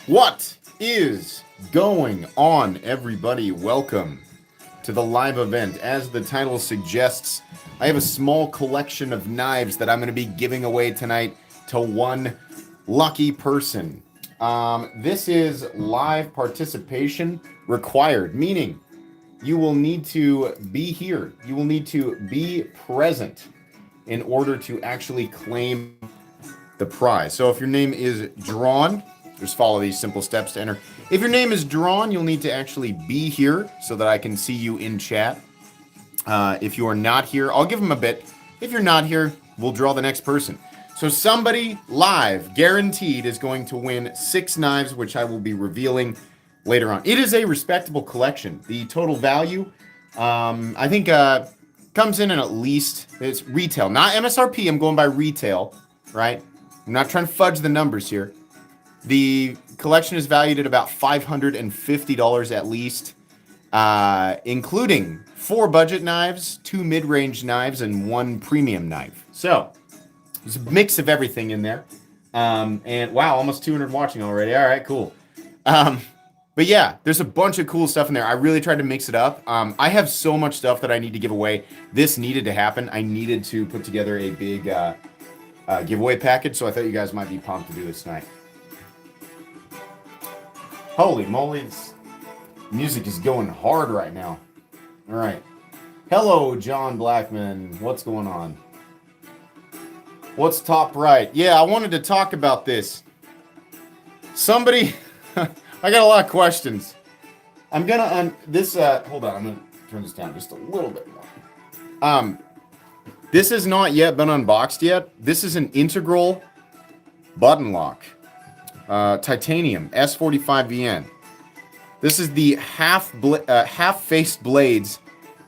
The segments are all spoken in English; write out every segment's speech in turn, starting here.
What is going on, everybody? Welcome to the live event. As the title suggests, I have a small collection of knives that I'm going to be giving away tonight to one lucky person. This is live participation required, meaning you will need to be here. You will need to be present in order to actually claim the prize. So if your name is drawn, just follow these simple steps to enter. If your name is drawn, you'll need to actually be here so that I can see you in chat. If you are not here, I'll give them a bit. If you're not here, we'll draw the next person. So somebody live, guaranteed, is going to win 6 knives, which I will be revealing later on. It is a respectable collection. The total value, I think, comes in at least, it's retail, not MSRP. I'm going by retail, right? I'm not trying to fudge the numbers here. The collection is valued at about $550 at least, including 4 budget knives, 2 mid-range knives, and 1 premium knife. So there's a mix of everything in there. And wow, almost 200 watching already. All right, cool. But yeah, there's a bunch of cool stuff in there. I really tried to mix it up. I have so much stuff that I need to give away. This needed to happen. I needed to put together a big giveaway package, so I thought you guys might be pumped to do this tonight. Holy moly, this music is going hard right now. All right. Hello, John Blackman. What's going on? What's top right? Yeah, I wanted to talk about this. Somebody, I got a lot of questions. I'm gonna hold on, I'm gonna turn this down just a little bit more. This has not yet been unboxed yet. This is an integral button lock. Titanium S45VN. This is the half-faced blades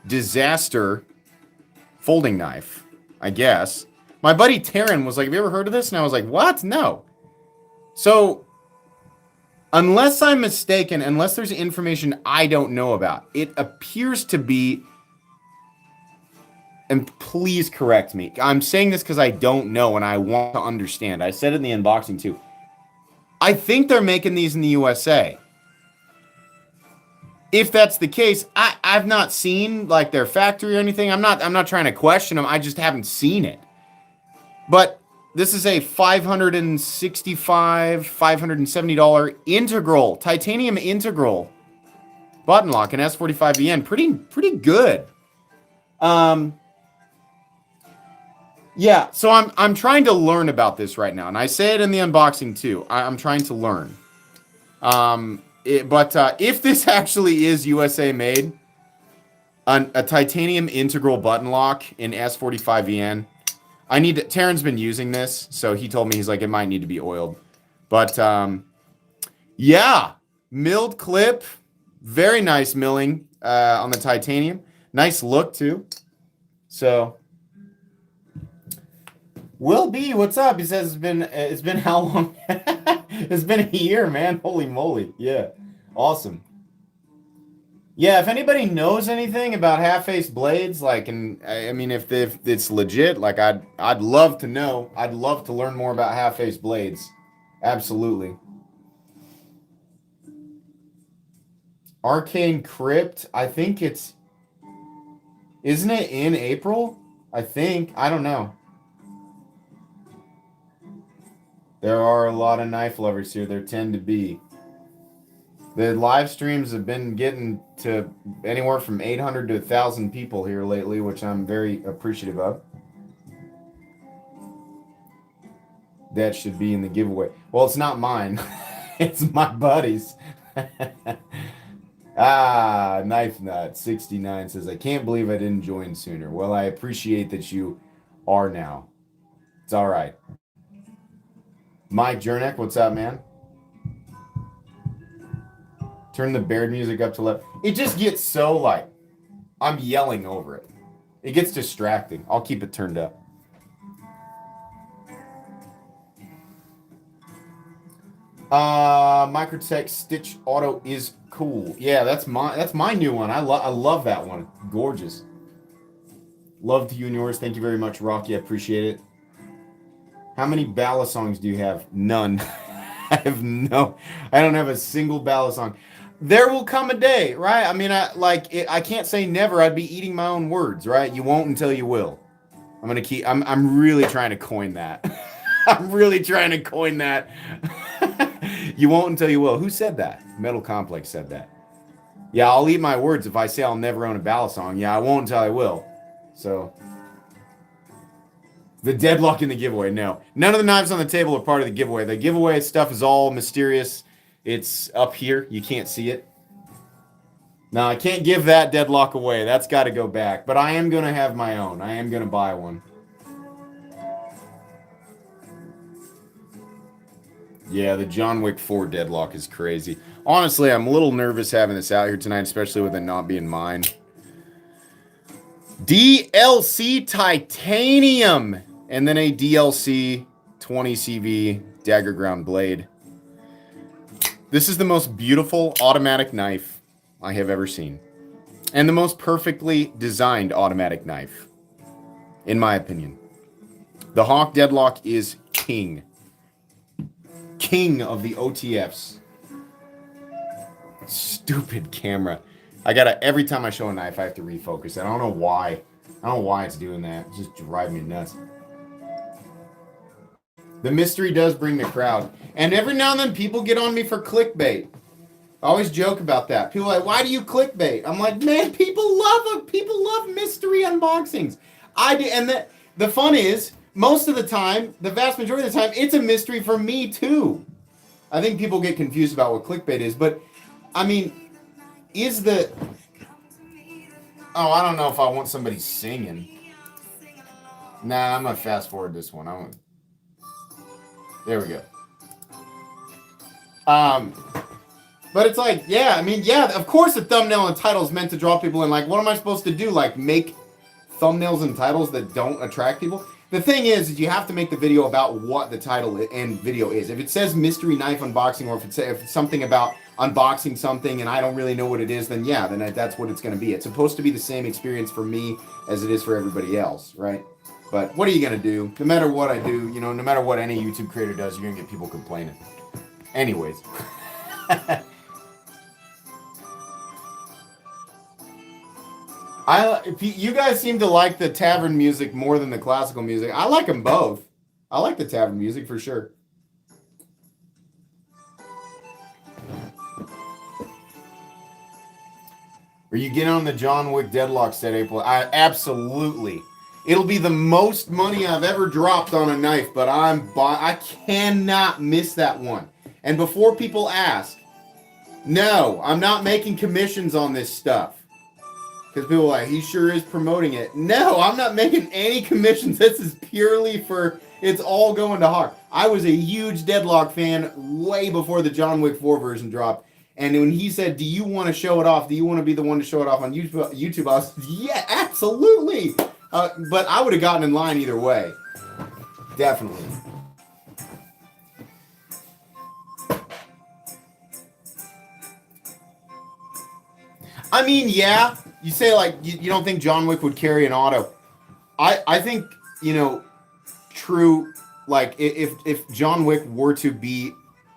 disaster folding knife, I guess. My buddy Taryn was like, have you ever heard of this? And I was like, what? No. So, unless I'm mistaken, unless there's information I don't know about, it appears to be, and please correct me, I'm saying this because I don't know and I want to understand. I said it in the unboxing too. I think they're making these in the USA. If that's the case, I've not seen like their factory or anything. I'm not trying to question them. I just haven't seen it. But this is a $570 integral, titanium integral button lock in S45VN. Pretty good. Yeah, so I'm trying to learn about this right now, and I say it in the unboxing too. I'm trying to learn. But if this actually is USA made, a titanium integral button lock in S45VN, Taryn's been using this, so he told me, he's like, it might need to be oiled. But yeah, milled clip, very nice milling on the titanium. Nice look too. So Will B, what's up? He says it's been how long? It's been a year, man. Holy moly. Yeah. Awesome. Yeah, if anybody knows anything about half-face blades, like, and I mean, if it's legit, like, I'd love to know. I'd love to learn more about half-face blades. Absolutely. Arcane Crypt, I think isn't it in April? I think. I don't know. There are a lot of knife lovers here. There tend to be. The live streams have been getting to anywhere from 800 to 1,000 people here lately, which I'm very appreciative of. That should be in the giveaway. Well, it's not mine. It's my buddy's. Knife Nut 69 says, I can't believe I didn't join sooner. Well, I appreciate that you are now. It's all right. Mike Jernick, what's up, man? Turn the Baird music up to left. It just gets so, like, I'm yelling over it. It gets distracting. I'll keep it turned up. Microtech Stitch Auto is cool. Yeah, that's my new one. I love that one. Gorgeous. Love to you and yours. Thank you very much, Rocky. I appreciate it. How many ballad songs do you have? None. I don't have a single balisong. There will come a day, right? I mean, I can't say never. I'd be eating my own words, right? You won't until you will. I'm really trying to coin that. I'm really trying to coin that. You won't until you will. Who said that? Metal Complex said that. Yeah, I'll eat my words if I say I'll never own a balisong. Yeah, I won't until I will. So, the deadlock in the giveaway. No. None of the knives on the table are part of the giveaway. The giveaway stuff is all mysterious. It's up here. You can't see it. No, I can't give that deadlock away. That's got to go back. But I am going to have my own. I am going to buy one. Yeah, the John Wick 4 deadlock is crazy. Honestly, I'm a little nervous having this out here tonight, especially with it not being mine. DLC Titanium. And then a DLC 20 CV Dagger Ground Blade. This is the most beautiful automatic knife I have ever seen. And the most perfectly designed automatic knife, in my opinion. The Hawk Deadlock is king. King of the OTFs. Stupid camera. Every time I show a knife, I have to refocus it. I don't know why. I don't know why it's doing that. It's just driving me nuts. The mystery does bring the crowd. And every now and then people get on me for clickbait. I always joke about that. People are like, why do you clickbait? I'm like, man, people love mystery unboxings. I do, and the fun is, most of the time, the vast majority of the time, it's a mystery for me too. I think people get confused about what clickbait is, but I mean, oh, I don't know if I want somebody singing. Nah, I'm gonna fast forward this one. There we go. But it's like, yeah, I mean, yeah, of course the thumbnail and title is meant to draw people in. Like, what am I supposed to do? Like, make thumbnails and titles that don't attract people? The thing is you have to make the video about what the title and video is. If it says mystery knife unboxing, or if it's something about unboxing something and I don't really know what it is, then yeah, then that's what it's going to be. It's supposed to be the same experience for me as it is for everybody else, right? But what are you going to do? No matter what I do, no matter what any YouTube creator does, you're going to get people complaining. Anyways. You guys seem to like the tavern music more than the classical music. I like them both. I like the tavern music for sure. Are you getting on the John Wick Deadlock set, April? Absolutely. It'll be the most money I've ever dropped on a knife, but I cannot miss that one. And before people ask, no, I'm not making commissions on this stuff. Because people are like, he sure is promoting it. No, I'm not making any commissions. This is purely it's all going to Hawk. I was a huge Deadlock fan way before the John Wick 4 version dropped. And when he said, do you want to show it off? Do you want to be the one to show it off on YouTube? I was, yeah, absolutely. But I would have gotten in line either way. Definitely. I mean, yeah. You say, like, you don't think John Wick would carry an auto. I think, true, like, if John Wick were to be,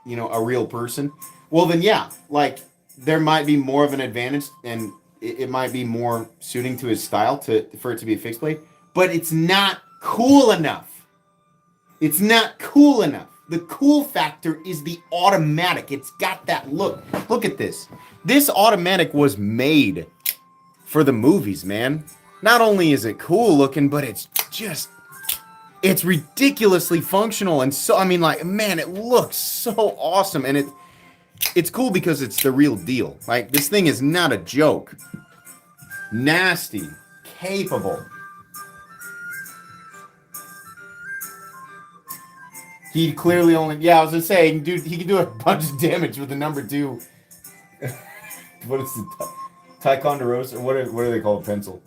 a real person, well, then, yeah, like, there might be more of an advantage, and it might be more suiting to his style for it to be a fixed blade, but it's not cool enough. It's not cool enough. The cool factor is the automatic. It's got that look. Look at this. This automatic was made for the movies, man. Not only is it cool looking, but it's ridiculously functional. And so, I mean, like, man, it looks so awesome. And it's cool because it's the real deal. Like, this thing is not a joke. Nasty, capable. He clearly only, yeah, I was gonna say, he can do a bunch of damage with the number 2. What is the Ticonderosa? What are they called? Pencil.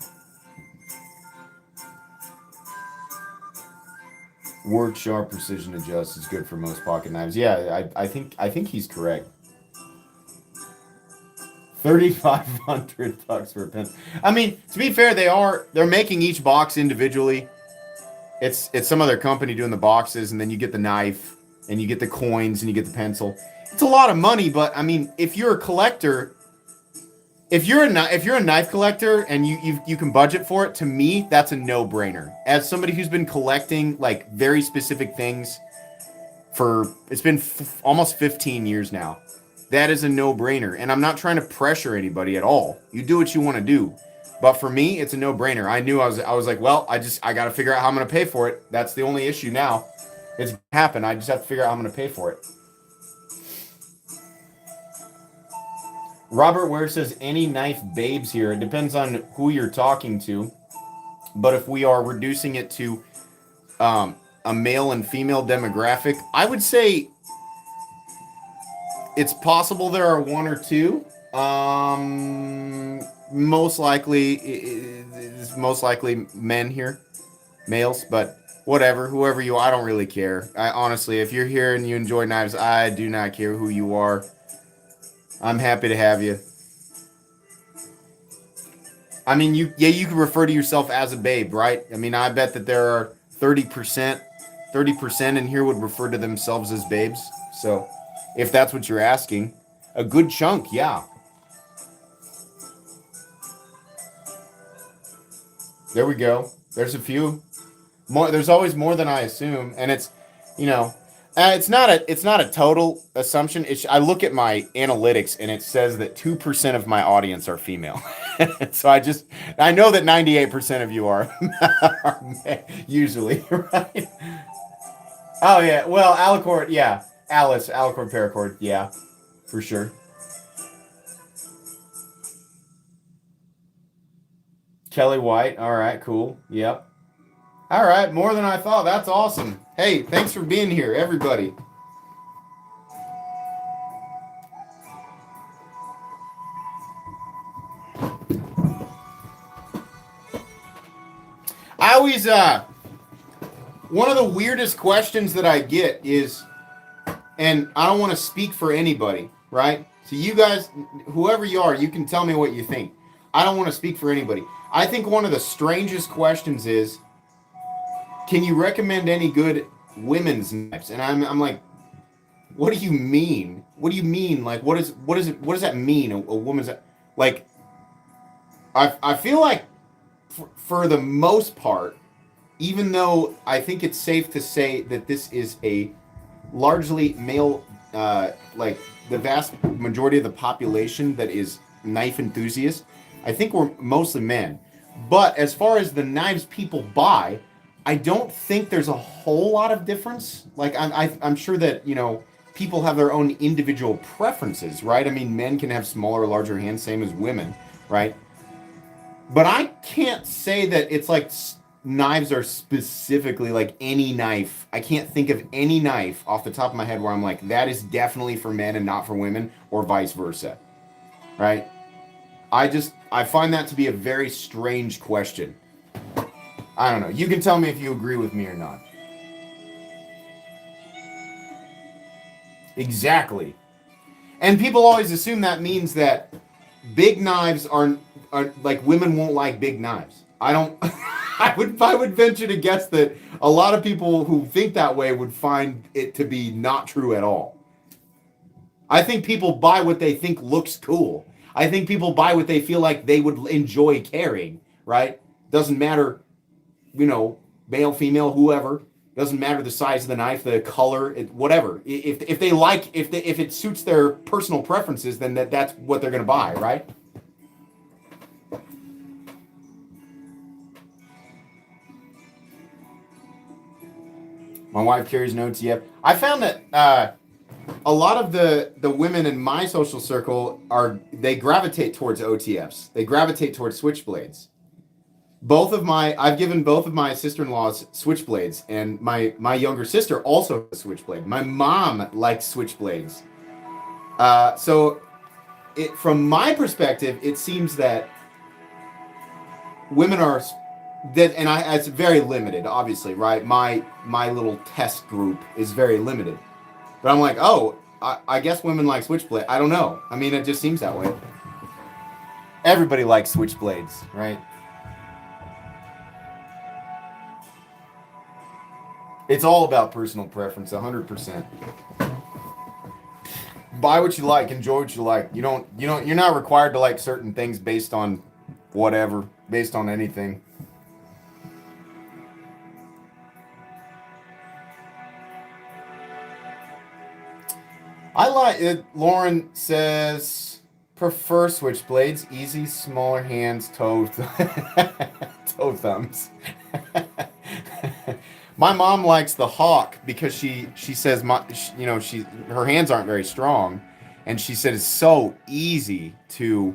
Work sharp, precision adjust is good for most pocket knives. Yeah, I think he's correct. $3,500 for a pencil. I mean, to be fair, they're making each box individually. It's some other company doing the boxes, and then you get the knife. and you get the coins and you get the pencil. It's a lot of money, but I mean, if you're a collector, if you're a knife collector and you can budget for it, to me that's a no-brainer. As somebody who's been collecting like very specific things for it's been almost 15 years now, that is a no-brainer. And I'm not trying to pressure anybody at all. You do what you want to do. But for me, it's a no-brainer. I knew I was like, well, I got to figure out how I'm going to pay for it. That's the only issue now. It's going to happen. I just have to figure out how I'm going to pay for it. Robert Ware says, any knife babes here. It depends on who you're talking to. But if we are reducing it to a male and female demographic, I would say it's possible there are one or two. Most likely, it's most likely men here, males, but whatever, whoever you are, I don't really care. I honestly, if you're here and you enjoy knives, I do not care who you are. I'm happy to have you. I mean, you can refer to yourself as a babe, right? I mean, I bet that there are 30% in here would refer to themselves as babes. So, if that's what you're asking, a good chunk, yeah. There we go. There's a few more. There's always more than I assume, and it's, it's not a total assumption. I look at my analytics, and it says that 2% of my audience are female. So I know that 98% of you are usually, right? Oh yeah. Well, Alicord, yeah. Alicord Paracord, yeah, for sure. Kelly White. All right, cool. Yep. All right, more than I thought. That's awesome. Hey, thanks for being here, everybody. I always one of the weirdest questions that I get is, and I don't want to speak for anybody, right? So you guys, whoever you are, you can tell me what you think. I don't want to speak for anybody. I think one of the strangest questions is, can you recommend any good women's knives? And I'm like, what do you mean? What do you mean? Like, what does that mean? A woman's like, I feel like for the most part, even though I think it's safe to say that this is a largely male, like the vast majority of the population that is knife enthusiasts, I think we're mostly men. But as far as the knives people buy, I don't think there's a whole lot of difference. Like I'm sure that people have their own individual preferences, right? I mean, men can have smaller or larger hands, same as women, right? But I can't say that it's like knives are specifically like any knife. I can't think of any knife off the top of my head where I'm like, that is definitely for men and not for women, or vice versa, right? I find that to be a very strange question. I don't know. You can tell me if you agree with me or not. Exactly. And people always assume that means that big knives are like women won't like big knives. I don't I would venture to guess that a lot of people who think that way would find it to be not true at all. I think people buy what they think looks cool. I think people buy what they feel like they would enjoy carrying, right? Doesn't matter, male, female, whoever. Doesn't matter the size of the knife, the color, whatever. If they like, if it suits their personal preferences, then that's what they're gonna buy, right? My wife carries no OTF. I found that a lot of the women in my social circle they gravitate towards OTFs. They gravitate towards switchblades. I've given both of my sister-in-laws switchblades, and my younger sister also has a switchblade. My mom likes switchblades. So from my perspective, it seems that women are it's very limited, obviously, right? My little test group is very limited. But I'm like, I guess women like switchblade. I don't know. I mean, it just seems that way. Everybody likes switchblades, right? It's all about personal preference, 100%. Buy what you like, enjoy what you like. You're not required to like certain things based on whatever, based on anything. I like it. Lauren says prefer switchblades, easy, smaller hands, toe thumbs. My mom likes the Hawk because she says her hands aren't very strong, and she said it's so easy to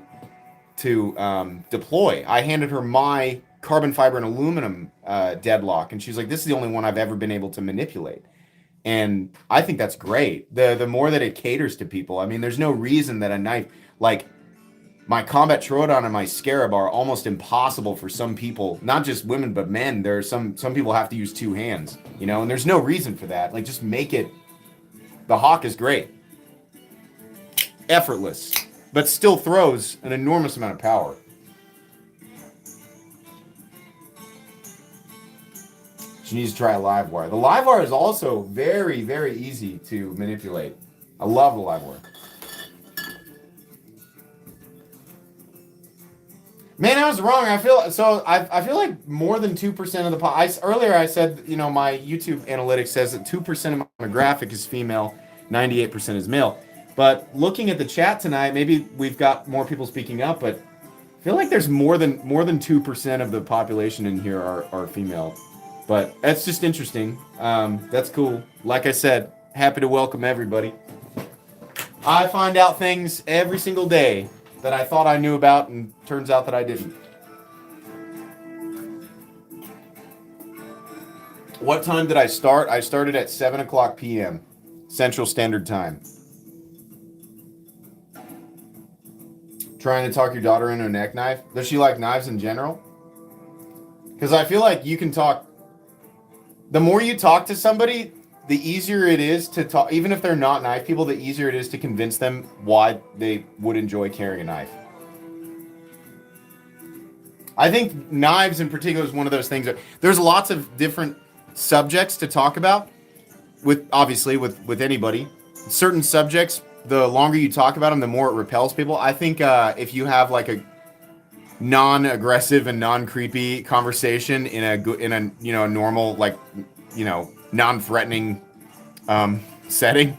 deploy. I handed her my carbon fiber and aluminum deadlock, and she's like, "This is the only one I've ever been able to manipulate." And I think that's great. The more that it caters to people, I mean, there's no reason that a knife like my Combat Troodon and my Scarab are almost impossible for some people, not just women but men. There are some people have to use two hands, and there's no reason for that. Like, just make it. The Hawk is great, effortless, but still throws an enormous amount of power. She needs to try a live wire. The live wire is also very, very easy to manipulate. I love the live wire. Man, I was wrong. I feel like more than 2% of the earlier I said, my YouTube analytics says that 2% of my graphic is female, 98% is male. But looking at the chat tonight, maybe we've got more people speaking up, but I feel like there's more than 2% of the population in here are female. But that's just interesting. That's cool. Like I said, happy to welcome everybody. I find out things every single day that I thought I knew about, and turns out that I didn't. What time did I start? I started at 7 o'clock p.m. Central Standard Time. Trying to talk your daughter into a neck knife? Does she like knives in general? Because I feel like you can talk... The more you talk to somebody, the easier it is to talk, even if they're not knife people, the easier it is to convince them why they would enjoy carrying a knife. I think knives in particular is one of those things that there's lots of different subjects to talk about with anybody. Certain subjects, the longer you talk about them, the more it repels people. I think if you have like a non-aggressive and non-creepy conversation in a normal, like, non-threatening setting,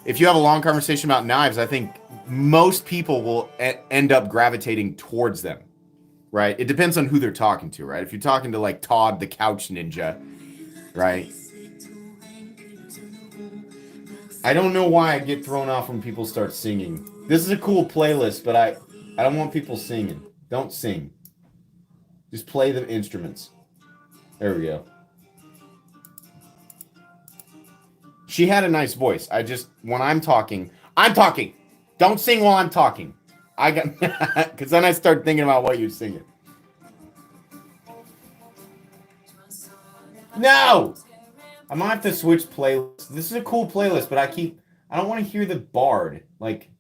if you have a long conversation about knives, I think most people will end up gravitating towards them, right? It depends on who they're talking to, right? If you're talking to like Todd the Couch Ninja, right? I don't know why I get thrown off when people start singing. This is a cool playlist, but I don't want people singing. Don't sing. Just play the instruments. There we go. She had a nice voice. When I'm talking. Don't sing while I'm talking. Because then I start thinking about what you're singing. No! I might have to switch playlists. This is a cool playlist, but I don't want to hear the bard. Like,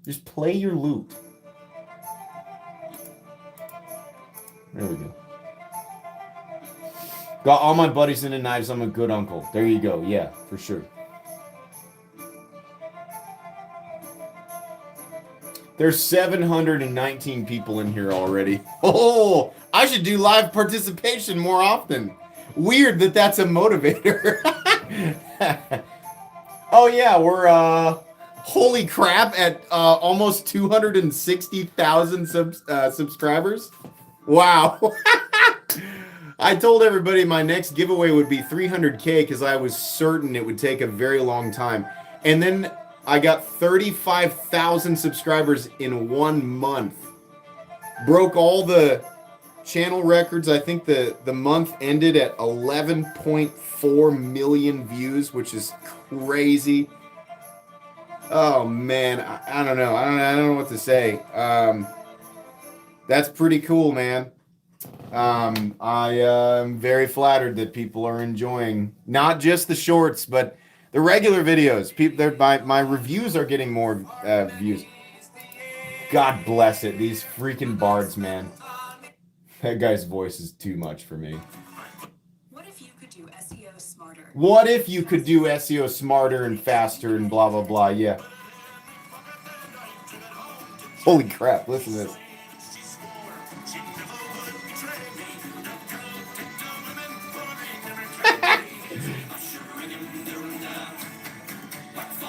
just play your lute. There we go. Got all my buddies into knives. I'm a good uncle. There you go. Yeah, for sure. There's 719 people in here already. Oh, I should do live participation more often. Weird that that's a motivator. Oh yeah, we're holy crap at almost 260,000 subscribers. Wow. I told everybody my next giveaway would be 300K because I was certain it would take a very long time. And then I got 35,000 subscribers in 1 month. Broke all the channel records. I think the month ended at 11.4 million views, which is crazy. Oh man, I don't know. I don't know what to say. That's pretty cool, man. I am very flattered that people are enjoying not just the shorts, but the regular videos. My reviews are getting more views. God bless it. These freaking bards, man. That guy's voice is too much for me. What if you could do SEO smart? What if you could do SEO smarter and faster and blah, blah, blah? Yeah. Holy crap, listen to this.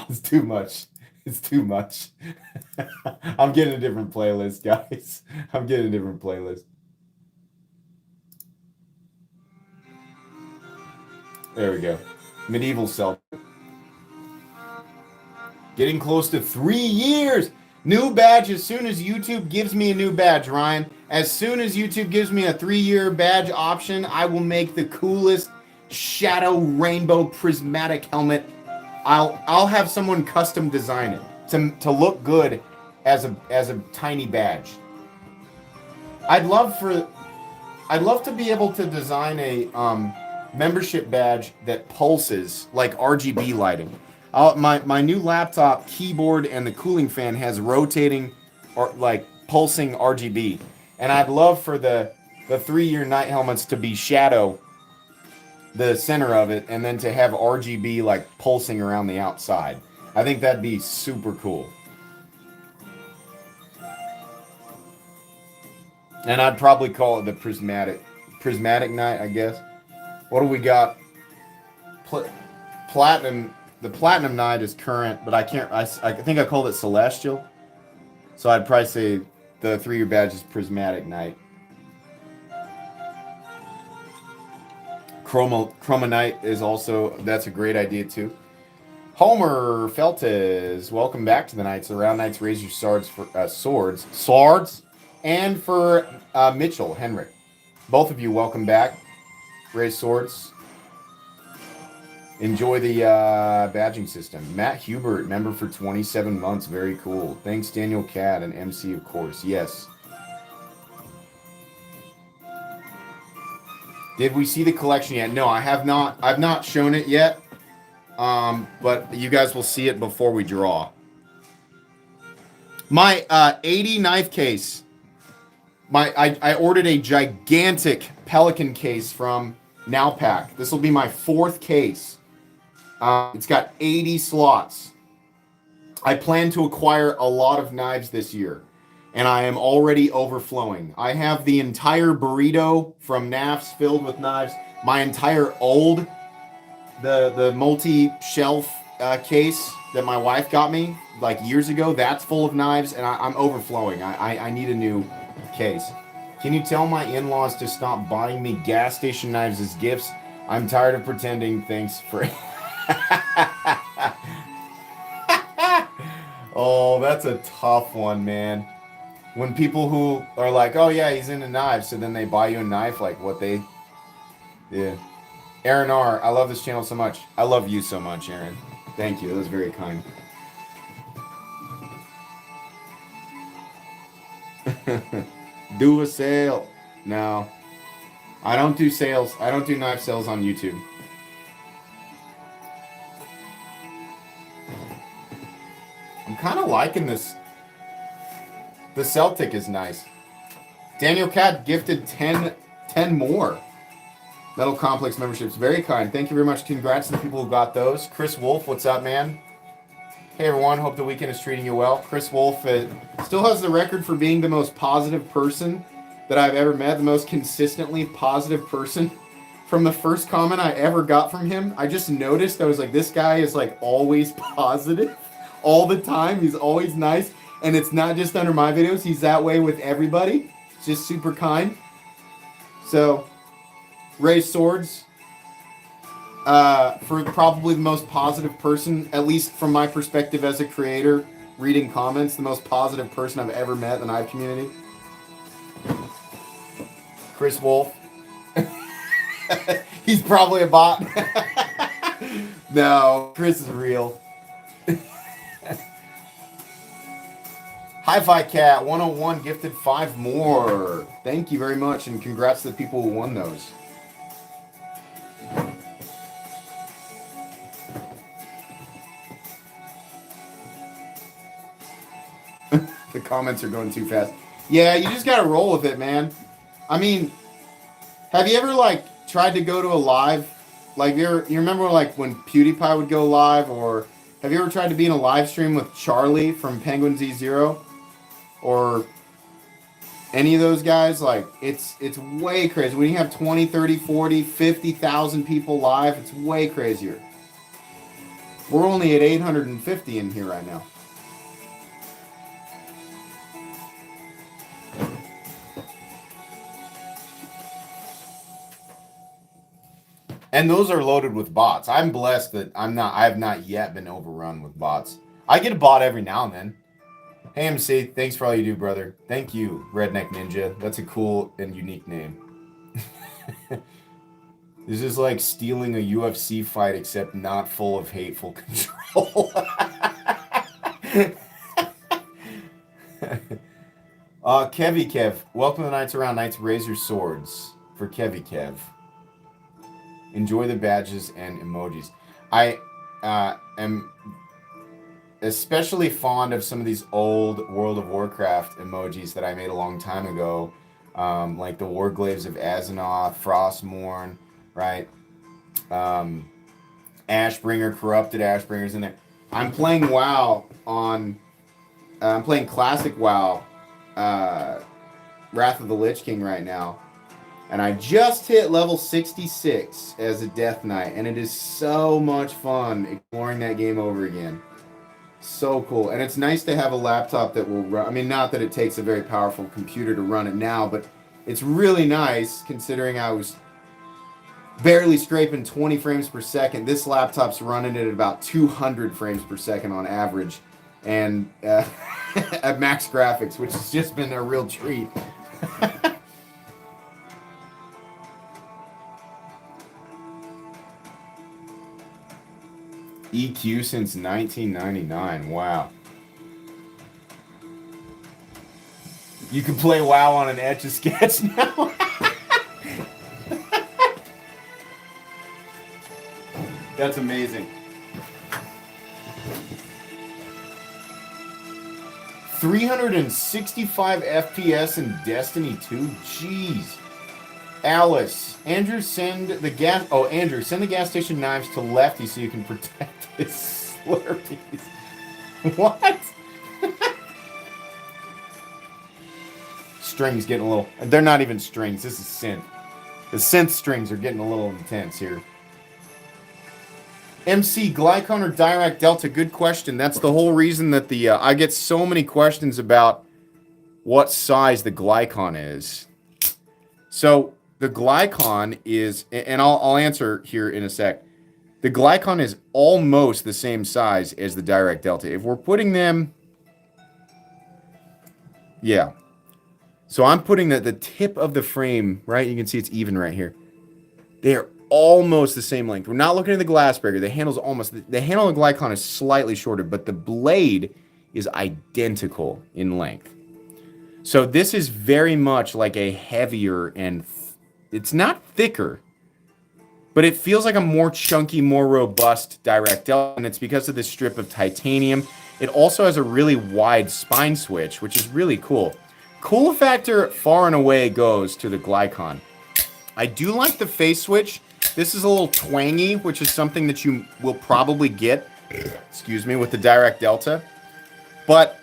It's too much. It's too much. I'm getting a different playlist, guys. I'm getting a different playlist. There we go. Medieval Celtic. Getting close to 3 years. New badge as soon as YouTube gives me a new badge, Ryan. As soon as YouTube gives me a 3-year badge option, I will make the coolest shadow rainbow prismatic helmet. I'll have someone custom design it to look good as a tiny badge. I'd love to be able to design a membership badge that pulses like RGB lighting. My new laptop keyboard and the cooling fan has rotating or like pulsing RGB, and I'd love for the 3-year night helmets to be shadow, the center of it, and then to have RGB like pulsing around the outside. I think that'd be super cool. And I'd probably call it the prismatic night, I guess. What do we got? Platinum. The platinum night is current, but I think I called it celestial. So I'd probably say the 3-year badge is prismatic night. Chroma night is also, that's a great idea too. Homer Feltes, welcome back to the Knights. Around Knights, raise your swords. And for Mitchell, Henrik. Both of you, welcome back. Raise swords. Enjoy the badging system. Matt Hubert, member for 27 months. Very cool. Thanks, Daniel Cadd and MC, of course. Yes. Did we see the collection yet? No, I have not. I've not shown it yet. But you guys will see it before we draw. My 80 knife case. I ordered a gigantic Pelican case from Nowpack. This will be my 4th case. It's got 80 slots. I plan to acquire a lot of knives this year, and I am already overflowing. I have the entire burrito from NAFS filled with knives. My entire the multi-shelf case that my wife got me like years ago, that's full of knives, and I'm overflowing. I need a new case. Can you tell my in-laws to stop buying me gas station knives as gifts? I'm tired of pretending. Thanks for... Oh, that's a tough one, man. When people who are like, oh yeah, he's into knives, so then they buy you a knife, like what they... Yeah. Aaron R., I love this channel so much. I love you so much, Aaron. Thank you. That was very kind. Do a sale. No. I don't do sales. I don't do knife sales on YouTube. I'm kind of liking this. The Celtic is nice. Daniel Cadd gifted 10 more Metal Complex memberships. Very kind. Thank you very much. Congrats to the people who got those. Chris Wolf, what's up, man? Hey, everyone. Hope the weekend is treating you well. Chris Wolf still has the record for being the most positive person that I've ever met, the most consistently positive person. From the first comment I ever got from him, I just noticed, I was like, this guy is like always positive all the time. He's always nice. And it's not just under my videos. He's that way with everybody. It's just super kind. So, raise swords. For probably the most positive person, at least from my perspective as a creator, reading comments, the most positive person I've ever met in the knife community. Chris Wolf. He's probably a bot. No, Chris is real. Hi-Fi Cat 101 gifted 5 more. Thank you very much, and congrats to the people who won those. The comments are going too fast. Yeah, you just gotta roll with it, man. I mean, have you ever like tried to go to a live like you remember like when PewDiePie would go live, or have you ever tried to be in a live stream with Charlie from Penguin Z Zero, or any of those guys? Like it's way crazy. When you have 20, 30, 40, 50,000 people live, it's way crazier. We're only at 850 in here right now. And those are loaded with bots. I'm blessed that I have not yet been overrun with bots. I get a bot every now and then. Hey MC, thanks for all you do, brother. Thank you, Redneck Ninja. That's a cool and unique name. This is like stealing a UFC fight, except not full of hateful control. Kevy Kev, welcome to Knights Around Knights Razor Swords for Kevy Kev. Enjoy the badges and emojis. I am especially fond of some of these old World of Warcraft emojis that I made a long time ago, like the Warglaves of Azeroth, Frostmourne, right? Ashbringer, Corrupted Ashbringer's in there. I'm playing WoW on... I'm playing Classic WoW, Wrath of the Lich King right now. And I just hit level 66 as a Death Knight, and it is so much fun exploring that game over again. So cool. And it's nice to have a laptop that will run. I mean, not that it takes a very powerful computer to run it now, but it's really nice considering I was barely scraping 20 frames per second. This laptop's running at about 200 frames per second on average, and at max graphics, which has just been a real treat. EQ since 1999. Wow. You can play WoW on an Etch-a-Sketch now. That's amazing. 365 FPS in Destiny 2. Jeez. Alice, Andrew, send the gas station knives to Lefty so you can protect his Slurpees. What? Strings getting a little... They're not even strings. This is synth. The synth strings are getting a little intense here. MC, Glycon or Dirac Delta? Good question. That's the whole reason that the... I get so many questions about what size the Glycon is. So... the Glycon is, and I'll answer here in a sec. The Glycon is almost the same size as the Dirac Delta. If we're putting them, yeah. So I'm putting the tip of the frame, right? You can see it's even right here. They are almost the same length. We're not looking at the glass breaker. The handle's almost, the handle of the Glycon is slightly shorter, but the blade is identical in length. So this is very much like a heavier and it's not thicker, but it feels like a more chunky, more robust Dirac Delta, and it's because of this strip of titanium. It also has a really wide spine switch, which is really cool. Cool factor far and away goes to the Glycon. I do like the face switch. This is a little twangy, which is something that you will probably get, excuse me, with the Dirac Delta. But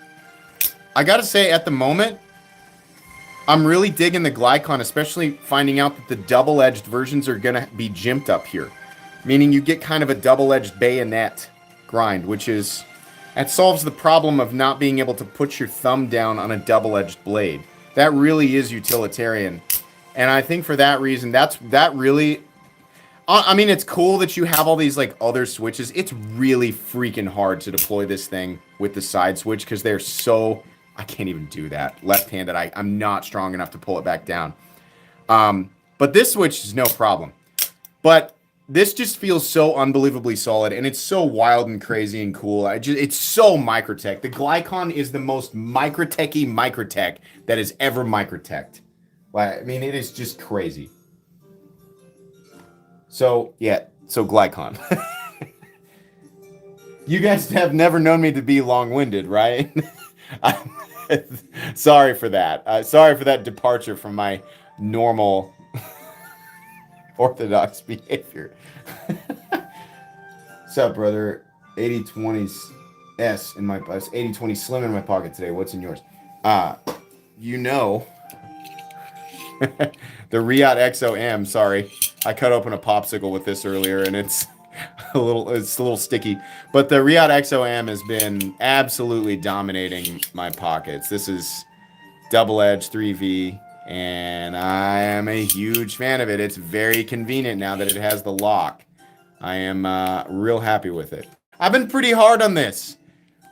I gotta say, at the moment, I'm really digging the Glycon, especially finding out that the double-edged versions are going to be jimped up here. Meaning you get kind of a double-edged bayonet grind, which is... that solves the problem of not being able to put your thumb down on a double-edged blade. That really is utilitarian. And I think for that reason, that really... I mean, it's cool that you have all these, like, other switches. It's really freaking hard to deploy this thing with the side switch, because they're so... I can't even do that. Left-handed, I'm not strong enough to pull it back down. But this switch is no problem. But this just feels so unbelievably solid, and it's so wild and crazy and cool. It's so Microtech. The Glycon is the most Microtech-y Microtech that is ever Microtech. I mean, it is just crazy. So, yeah. So, Glycon. You guys have never known me to be long-winded, right? Sorry for that. Sorry for that departure from my normal Orthodox behavior. What's up, brother? 8020 S in my 8020 Slim in my pocket today. What's in yours? You know, the Riot XO-M. Sorry, I cut open a popsicle with this earlier, and it's a little sticky. But the Riot XO-M has been absolutely dominating my pockets. This is double edge 3V, and I am a huge fan of it. It's very convenient now that it has the lock. I am real happy with it. I've been pretty hard on this.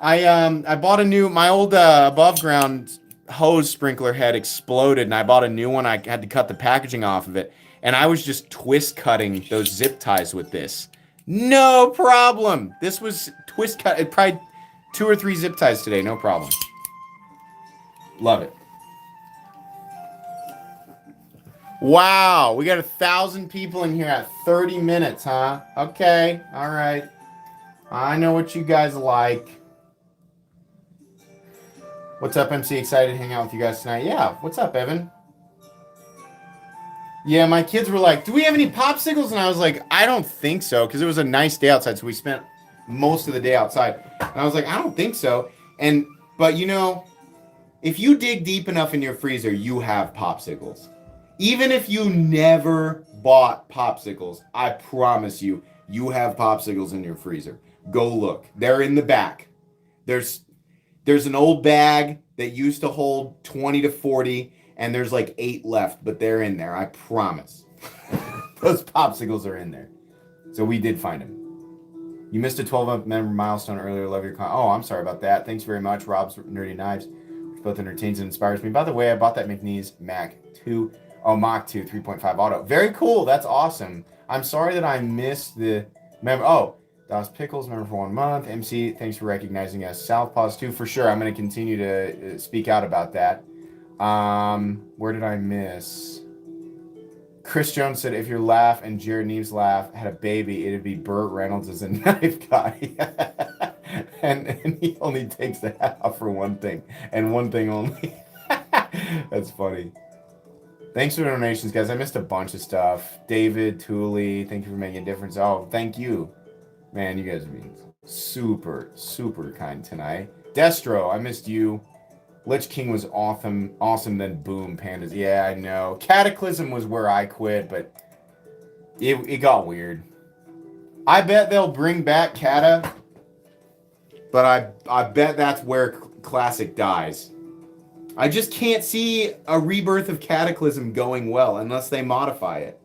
I bought my old above ground hose sprinkler head exploded, and I bought a new one. I had to cut the packaging off of it, and I was just twist cutting those zip ties with this. No problem. This was twist cut. Probably 2 or 3 zip ties today. No problem. Love it. Wow, we got 1,000 people in here at 30 minutes, huh? Okay, all right. I know what you guys like. What's up, MC? Excited to hang out with you guys tonight. Yeah, what's up, Evan? Yeah, my kids were like, do we have any popsicles? And I was like, I don't think so, because it was a nice day outside, so we spent most of the day outside. And I was like, I don't think so. But you know, if you dig deep enough in your freezer, you have popsicles. Even if you never bought popsicles, I promise you, you have popsicles in your freezer. Go look. They're in the back. There's an old bag that used to hold 20 to 40, and there's like 8 left, but they're in there. I promise. Those popsicles are in there. So we did find them. You missed a 12-month member milestone earlier. Love your Oh, I'm sorry about that. Thanks very much, Rob's Nerdy Knives, which both entertains and inspires me. By the way, I bought that McNeese Mac 2. Oh, Mach 2 3.5 auto. Very cool. That's awesome. I'm sorry that I missed the member. Oh, Das Pickles, member for 1 month. MC, thanks for recognizing us. Southpaws 2, for sure. I'm going to continue to speak out about that. Where did I miss? Chris Jones said, if your laugh and Jared Neves' laugh had a baby, it'd be Burt Reynolds as a knife guy. and he only takes the hat off for one thing, and one thing only. That's funny. Thanks for the donations, guys. I missed a bunch of stuff. David, Thule, thank you for making a difference. Oh, thank you. Man, you guys are being super, super kind tonight. Destro, I missed you. Lich King was awesome, then boom, Pandas. Yeah, I know. Cataclysm was where I quit, but it got weird. I bet they'll bring back Kata, but I bet that's where Classic dies. I just can't see a rebirth of Cataclysm going well unless they modify it,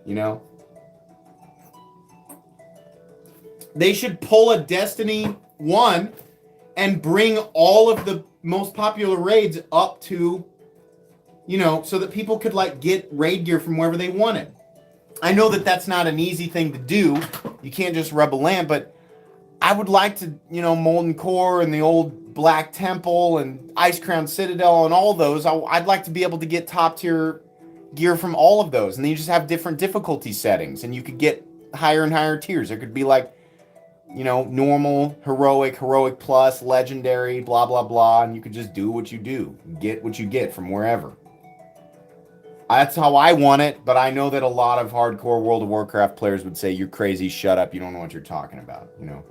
you know? They should pull a Destiny 1 and bring all of the most popular raids up to, you know, so that people could, like, get raid gear from wherever they wanted. I know that that's not an easy thing to do. You can't just rub a lamp, but I would like to, you know, Molten Core and the old Black Temple and Ice Crown Citadel and all those. I'd like to be able to get top tier gear from all of those. And then you just have different difficulty settings and you could get higher and higher tiers. There could be like, you know, normal, heroic plus, legendary, blah, blah, blah. And you could just do what you do. Get what you get from wherever. That's how I want it. But I know that a lot of hardcore World of Warcraft players would say, you're crazy, shut up, you don't know what you're talking about, you know.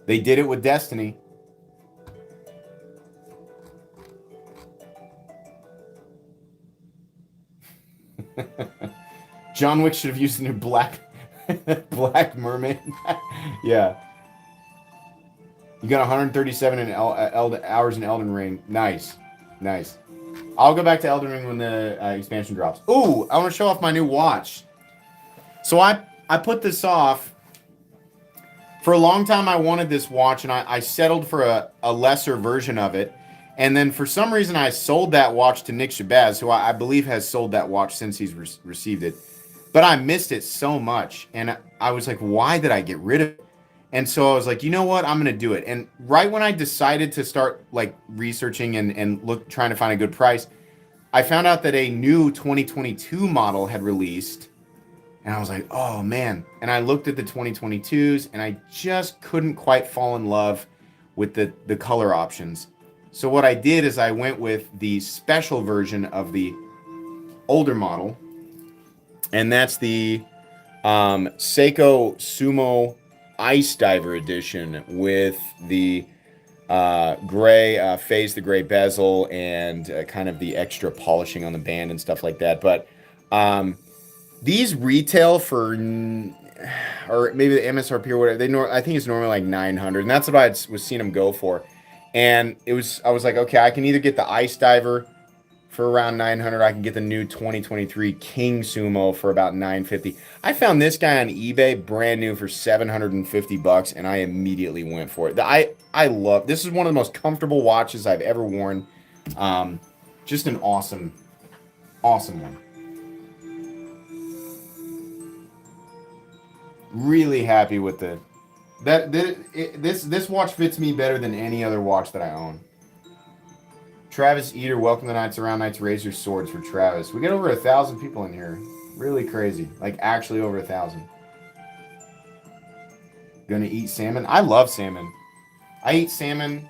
They did it with Destiny. John Wick should have used the new Black Mermaid. Yeah. You got 137 hours in Elden Ring. Nice. I'll go back to Elden Ring when the expansion drops. Ooh, I want to show off my new watch. So I put this off. For a long time, I wanted this watch, and I settled for a lesser version of it. And then for some reason, I sold that watch to Nick Shabazz, who I believe has sold that watch since he's received it. But I missed it so much. And I was like, why did I get rid of it? And so I was like, you know what? I'm going to do it. And right when I decided to start like researching and trying to find a good price, I found out that a new 2022 model had released. And I was like, oh, man. And I looked at the 2022s, and I just couldn't quite fall in love with the color options. So what I did is I went with the special version of the older model. and that's the Seiko Sumo Ice Diver Edition with the gray phase, the gray bezel, and kind of the extra polishing on the band and stuff like that. But these retail for, or maybe the MSRP or whatever. I think it's normally like 900, and that's what I was seeing them go for. And I was like, okay, I can either get the Ice Diver for around 900. I can get the new 2023 King Sumo for about 950. I found this guy on eBay brand new for 750 bucks, and I immediately went for it. I love this. Is one of the most comfortable watches I've ever worn. Just an awesome one. Really happy with this watch fits me better than any other watch that I own. Travis Eater, welcome to Nights Around Nights. Raise your swords for Travis. We got over 1,000 people in here. Really crazy. Like actually over 1,000. Gonna eat salmon. I love salmon. I eat salmon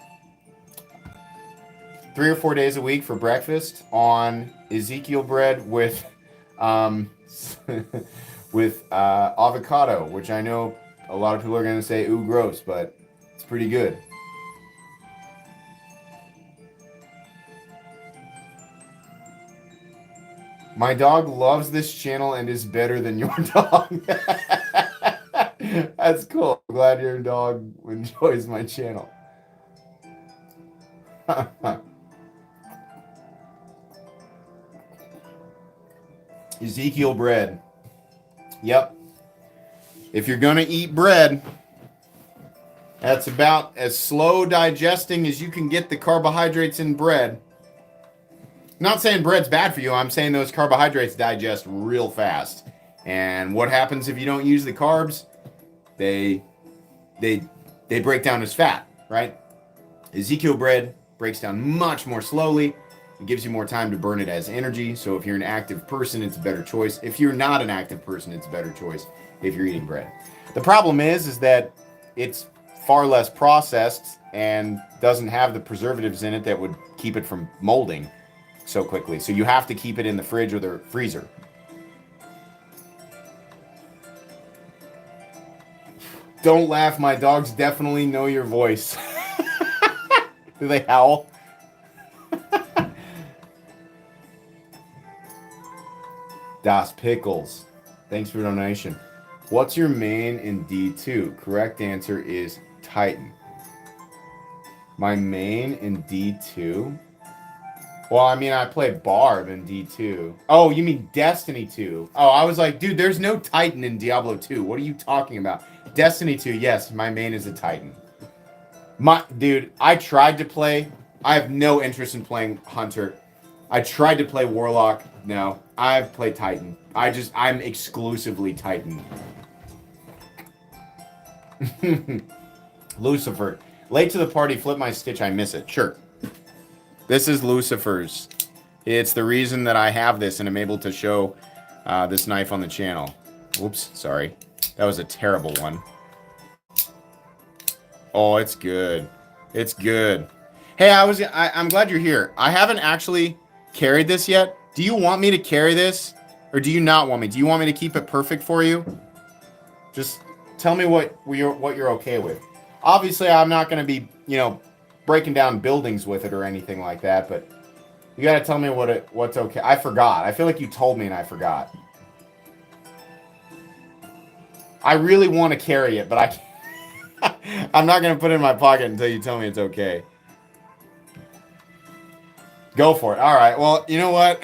3 or 4 days a week for breakfast on Ezekiel bread with with avocado, which I know a lot of people are gonna say, ooh, gross, but it's pretty good. My dog loves this channel and is better than your dog. That's cool. I'm glad your dog enjoys my channel. Ezekiel bread. Yep. If you're going to eat bread, that's about as slow digesting as you can get the carbohydrates in bread. Not saying bread's bad for you. I'm saying those carbohydrates digest real fast. And what happens if you don't use the carbs? They break down as fat, right? Ezekiel bread breaks down much more slowly. It gives you more time to burn it as energy. So if you're an active person, it's a better choice. If you're not an active person, it's a better choice if you're eating bread. The problem is that it's far less processed and doesn't have the preservatives in it that would keep it from molding so quickly. So you have to keep it in the fridge or the freezer. Don't laugh. My dogs definitely know your voice. Do they howl? Das Pickles. Thanks for the donation. What's your main in D2? Correct answer is Titan. My main in D2? Well, I mean, I play Barb in D2. Oh, you mean Destiny 2? Oh, I was like, dude, there's no Titan in Diablo 2. What are you talking about? Destiny 2, yes, my main is a Titan. Dude, I tried to play. I have no interest in playing Hunter. I tried to play Warlock. No, I've played Titan. I'm exclusively Titan. Lucifer. Late to the party, flip my stitch, I miss it. Sure. This is Lucifer's. It's the reason that I have this and I'm able to show this knife on the channel. Oops, sorry. That was a terrible one. Oh, it's good. It's good. Hey, I'm glad you're here. I haven't actually carried this yet. Do you want me to carry this? Or do you not want me? Do you want me to keep it perfect for you? Just tell me what you're okay with. Obviously, I'm not going to be, breaking down buildings with it or anything like that, but you got to tell me what's okay. I forgot. I feel like you told me and I forgot. I really want to carry it, but I can't. I'm not going to put it in my pocket until you tell me it's okay. Go for it. All right. Well, you know what?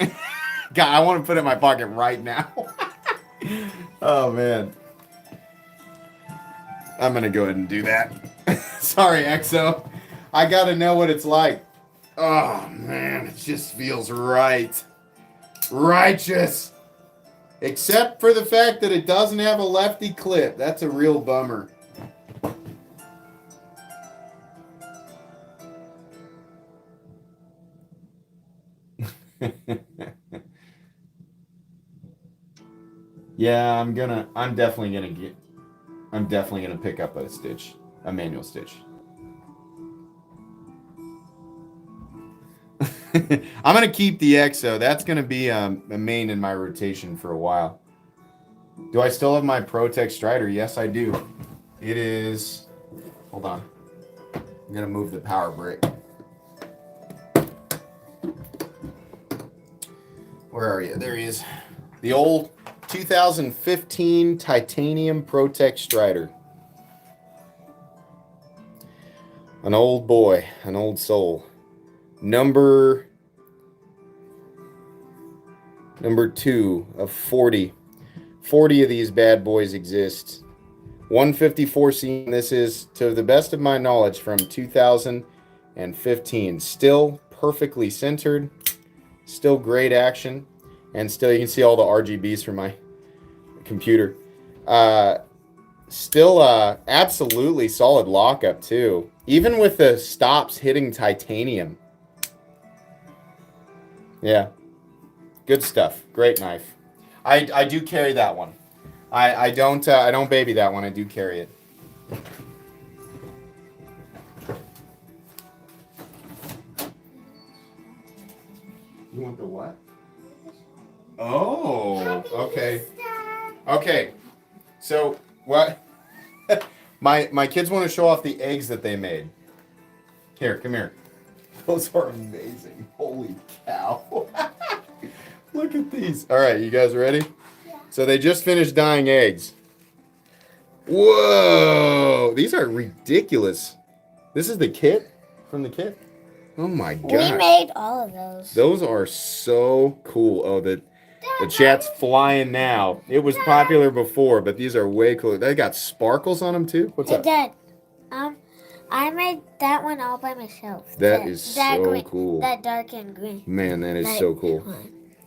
God, I want to put it in my pocket right now. Oh, man. I'm going to go ahead and do that. Sorry, Exo. I got to know what it's like. Oh, man. It just feels right. Righteous. Except for the fact that it doesn't have a lefty clip. That's a real bummer. Yeah, I'm definitely gonna pick up a stitch, a manual stitch. I'm gonna keep the EXO. That's gonna be a main in my rotation for a while. Do I still have my ProTech Strider? Yes, I do. It is... Hold on. I'm going to move the power brick. Where are you? There he is. The old 2015 titanium ProTech Strider. An old boy, an old soul. Number 2 of 40. 40 of these bad boys exist. 154C. This is, to the best of my knowledge, from 2015. Still perfectly centered. Still great action. And still, you can see all the RGBs from my computer. Still absolutely solid lockup, too. Even with the stops hitting titanium. Yeah. Good stuff. Great knife. I do carry that one. I don't baby that one. I do carry it. You want the what? Oh, okay. Okay. So what? my kids want to show off the eggs that they made. Here, come here. Those are amazing. Holy cow. Look at these. All right, you guys ready? Yeah. So they just finished dyeing eggs. Whoa! These are ridiculous. This is the kit from the kit? Oh my god. We made all of those. Those are so cool. Oh, the chat's flying now. It was popular before, but these are way cooler. They got sparkles on them too? What's up? Dad, I made that one all by myself. That is so green, cool. That dark and green. Man, that is so cool.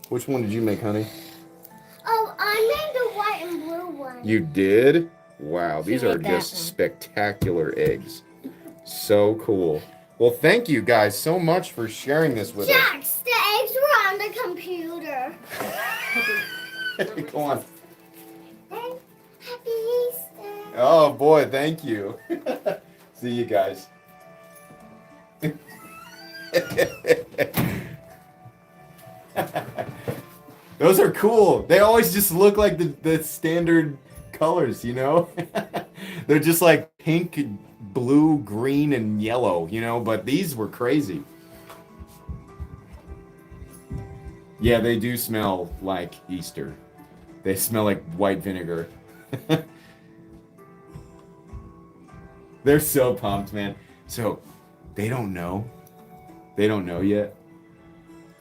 Which one did you make, honey? Oh, I made the white and blue one. You did? Wow, these are just spectacular eggs. So cool. Well, thank you guys so much for sharing this with us. Jax, the eggs were on the computer. Go on. Happy Easter. Oh, boy, thank you. See you guys. Those are cool. They always just look like the standard colors, you know? They're just like pink, blue, green, and yellow, you know? But these were crazy. Yeah, they do smell like Easter. They smell like white vinegar. They're so pumped, man. So, they don't know. They don't know yet.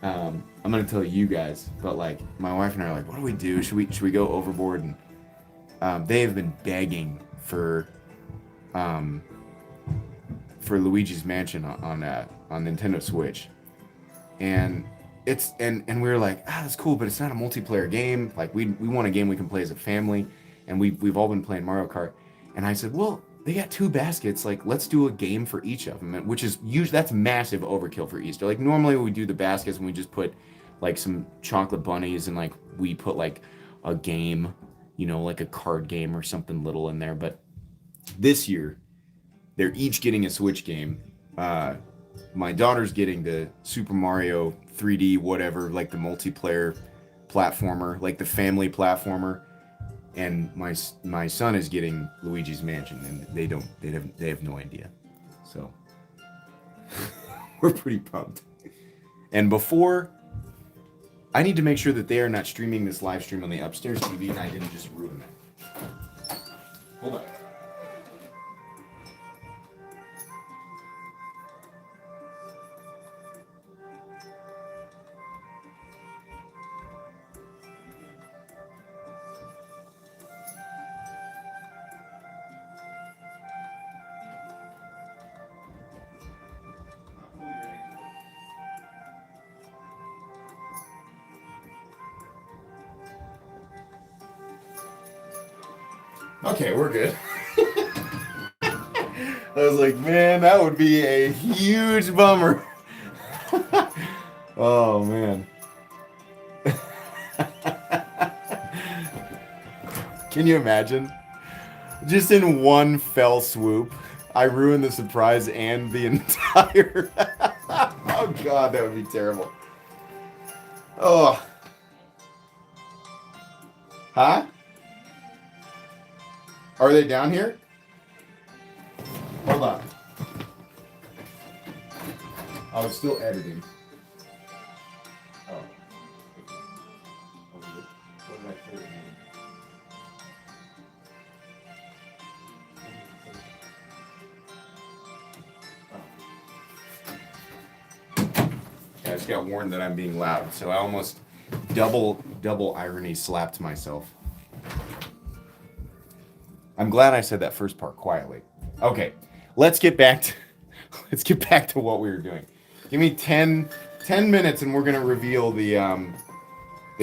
I'm gonna tell you guys, but like my wife and I are like, what do we do? Should we go overboard? And they have been begging for Luigi's Mansion on Nintendo Switch, and we were like, that's cool, but it's not a multiplayer game. Like we want a game we can play as a family, and we've all been playing Mario Kart. And I said, well, they got 2 baskets. Like, let's do a game for each of them, which is usually that's massive overkill for Easter. Like normally we do the baskets and we just put like some chocolate bunnies and like we put like a game, you know, like a card game or something little in there. But this year they're each getting a Switch game. My daughter's getting the Super Mario 3D whatever, like the multiplayer platformer, like the family platformer. And my son is getting Luigi's Mansion, and they have no idea. So we're pretty pumped. And before, I need to make sure that they are not streaming this live stream on the upstairs TV, and I didn't just ruin it. Hold on. Okay, we're good. I was like, man, that would be a huge bummer. Oh, man. Can you imagine? Just in one fell swoop, I ruined the surprise and the entire... Oh, God, that would be terrible. Oh. Huh? Are they down here? Hold on. I was still editing. Oh. What did I put it in? I just got warned that I'm being loud, so I almost double irony slapped myself. I'm glad I said that first part quietly. Okay, let's get back to what we were doing. Give me 10 minutes and we're gonna reveal the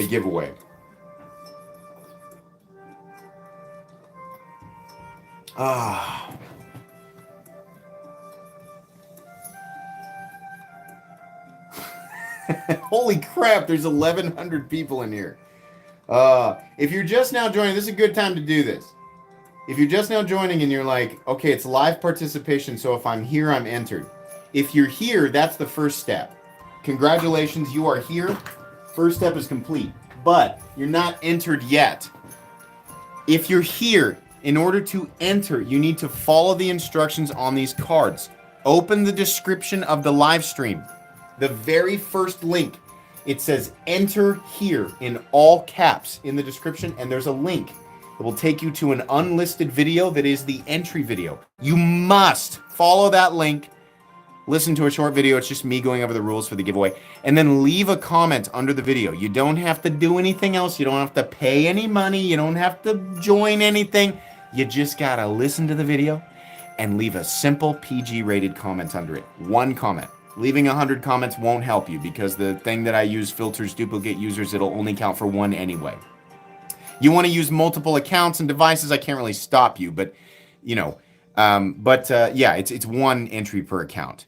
giveaway. Ah. Holy crap, there's 1,100 people in here. If you're just now joining, this is a good time to do this. If you're just now joining and you're like, okay, it's live participation, so if I'm here, I'm entered. If you're here, that's the first step. Congratulations, you are here. First step is complete, but you're not entered yet. If you're here, in order to enter, you need to follow the instructions on these cards. Open the description of the live stream. The very first link, it says enter here in all caps in the description, and there's a link that will take you to an unlisted video that is the entry video. You must follow that link, listen to a short video. It's just me going over the rules for the giveaway, and then leave a comment under the video. You don't have to do anything else. You don't have to pay any money. You don't have to join anything. You just gotta listen to the video and leave a simple PG rated comment under it. One comment. Leaving 100 comments won't help you because the thing that I use filters duplicate users. It'll only count for one anyway. You want to use multiple accounts and devices, I can't really stop you, but you know, yeah, it's one entry per account.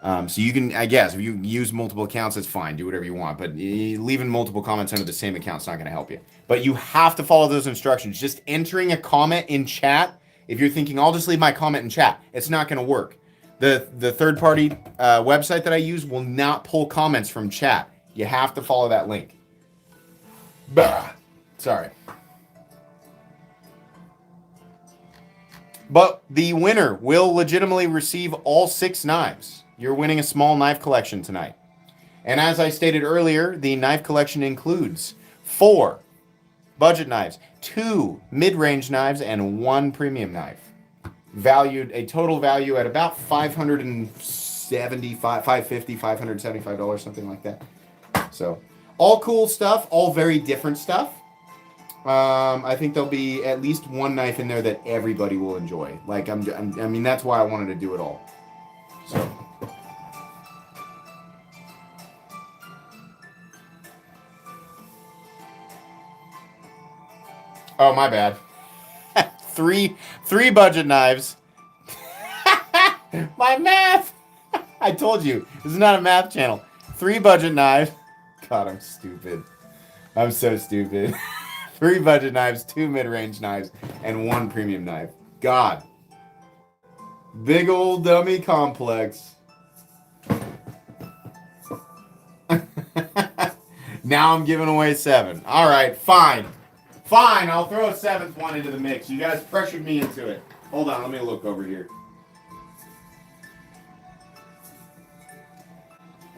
So you can, I guess, if you use multiple accounts, that's fine. Do whatever you want, but leaving multiple comments under the same account's not going to help you. But you have to follow those instructions. Just entering a comment in chat. If you're thinking, I'll just leave my comment in chat, it's not going to work. The third-party website that I use will not pull comments from chat. You have to follow that link. Bah. Sorry. But the winner will legitimately receive all 6 knives. You're winning a small knife collection tonight. And as I stated earlier, the knife collection includes 4 budget knives, 2 mid-range knives, and 1 premium knife. Valued, a total value at about $575, $575, something like that. So, all cool stuff, all very different stuff. I think there'll be at least one knife in there that everybody will enjoy. Like, I mean, that's why I wanted to do it all. So. Oh, my bad. Three budget knives. My math. I told you, this is not a math channel. 3 budget knives. God, I'm stupid. I'm so stupid. 3 budget knives, 2 mid-range knives, and 1 premium knife. God. Big old dummy complex. Now I'm giving away 7. All right, fine. Fine, I'll throw a 7th one into the mix. You guys pressured me into it. Hold on, let me look over here.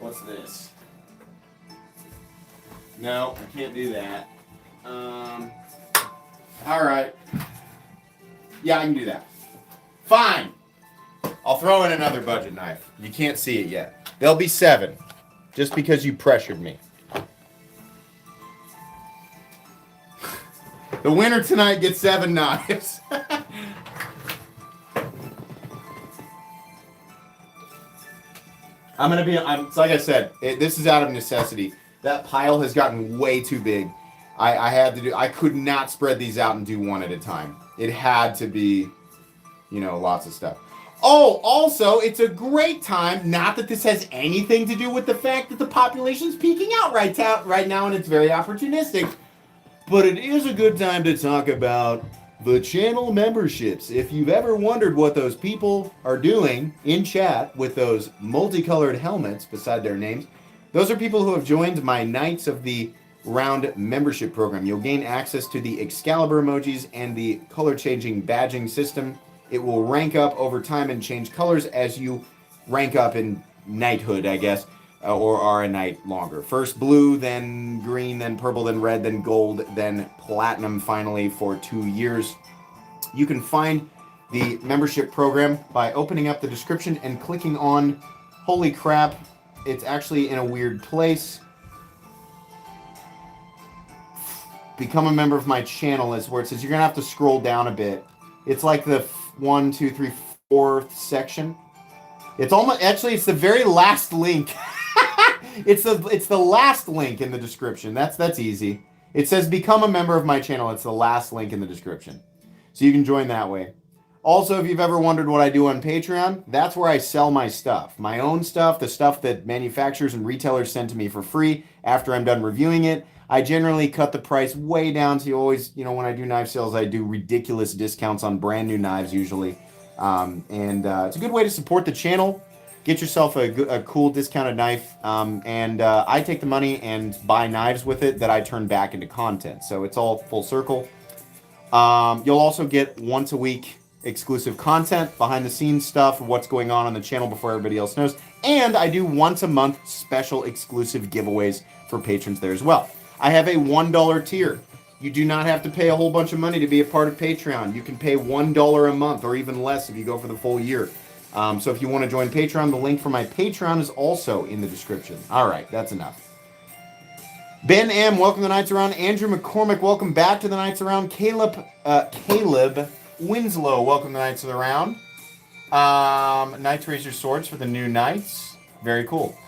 What's this? No, I can't do that. Alright. Yeah, I can do that. Fine. I'll throw in another budget knife. You can't see it yet. There'll be 7. Just because you pressured me. The winner tonight gets 7 knives. It's like I said, this is out of necessity. That pile has gotten way too big. I could not spread these out and do one at a time. It had to be, lots of stuff. Oh, also, it's a great time, not that this has anything to do with the fact that the population's peaking out right now and it's very opportunistic, but it is a good time to talk about the channel memberships. If you've ever wondered what those people are doing in chat with those multicolored helmets beside their names, those are people who have joined my Knights of the round membership program. You'll gain access to the Excalibur emojis and the color-changing badging system. It will rank up over time and change colors as you rank up in knighthood, I guess, or are a knight longer. First blue, then green, then purple, then red, then gold, then platinum finally for 2 years. You can find the membership program by opening up the description and clicking on, holy crap, it's actually in a weird place. Become a member of my channel is where it says you're going to have to scroll down a bit. It's like the 1, 2, 3, 4th section. It's almost, actually, it's the very last link. It's the last link in the description. That's easy. It says become a member of my channel. It's the last link in the description. So you can join that way. Also, if you've ever wondered what I do on Patreon, that's where I sell my stuff. My own stuff, the stuff that manufacturers and retailers send to me for free after I'm done reviewing it. I generally cut the price way down, so you always, when I do knife sales, I do ridiculous discounts on brand new knives usually. It's a good way to support the channel. Get yourself a cool discounted knife, I take the money and buy knives with it that I turn back into content. So it's all full circle. You'll also get once a week exclusive content, behind the scenes stuff, of what's going on the channel before everybody else knows. And I do once a month special exclusive giveaways for patrons there as well. I have a $1 tier. You do not have to pay a whole bunch of money to be a part of Patreon. You can pay $1 a month or even less if you go for the full year. So if you want to join Patreon, the link for my Patreon is also in the description. All right, that's enough. Ben M, welcome to Knights Around. Andrew McCormick, welcome back to the Knights Around. Caleb Winslow, welcome to Knights Around. Knights Raise Your Swords for the new Knights. Very cool.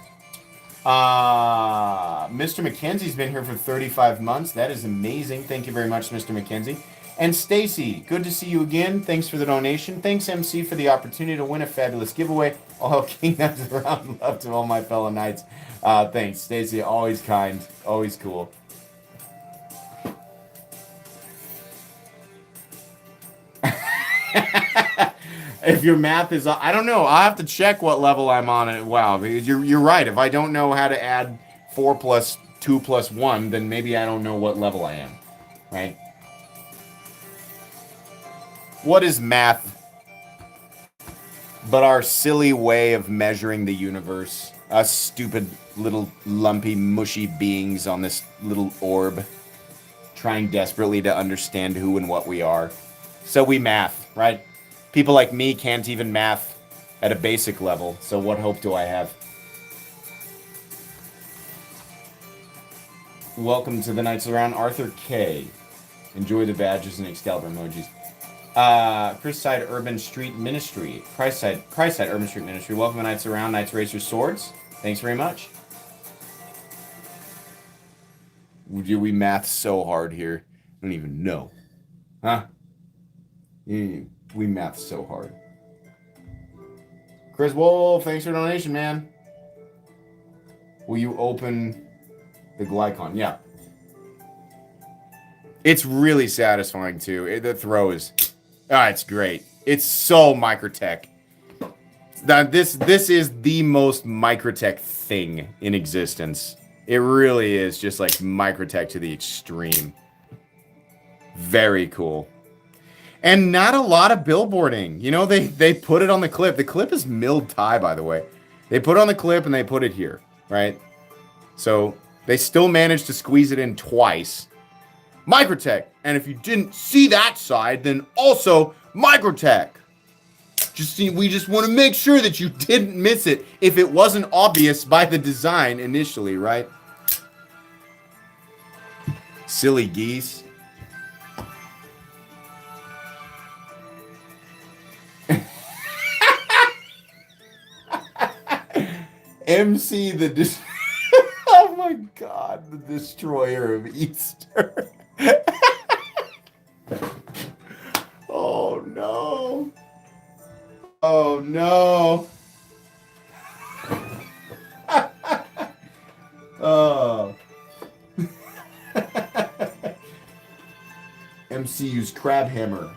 Mr. McKenzie's been here for 35 months. That is amazing. Thank you very much, Mr. McKenzie. And Stacy, good to see you again. Thanks for the donation. Thanks, MC, for the opportunity to win a fabulous giveaway. I'll help King Knights Around. Love to all my fellow knights. Thanks, Stacy. Always kind. Always cool. If your math is, I don't know. I'll have to check what level I'm on at WoW. Because you're right. If I don't know how to add 4 plus 2 plus 1, then maybe I don't know what level I am. Right? What is math but our silly way of measuring the universe? Us stupid little lumpy mushy beings on this little orb, trying desperately to understand who and what we are. So we math, right? People like me can't even math at a basic level, so what hope do I have? Welcome to the Knights Around, Arthur K. Enjoy the badges and Excalibur emojis. Christside Urban Street Ministry. Christside Urban Street Ministry. Welcome to Knights Around, Knights Raise Your Swords. Thanks very much. Do we math so hard here? I don't even know. Huh? We math so hard. Chris Wolf, thanks for the donation, man. Will you open the Glycon? Yeah. It's really satisfying, too. The throw is... it's great. It's so Microtech. This is the most Microtech thing in existence. It really is just like Microtech to the extreme. Very cool. And not a lot of billboarding. They put it on the clip. The clip is milled tie, by the way. They put it on the clip and they put it here, right? So they still managed to squeeze it in twice. Microtech. And if you didn't see that side, then also Microtech. We just want to make sure that you didn't miss it if it wasn't obvious by the design initially, right? Silly geese. MC the oh my god, the destroyer of Easter. Oh no. Oh no. Oh. MC used crab hammer.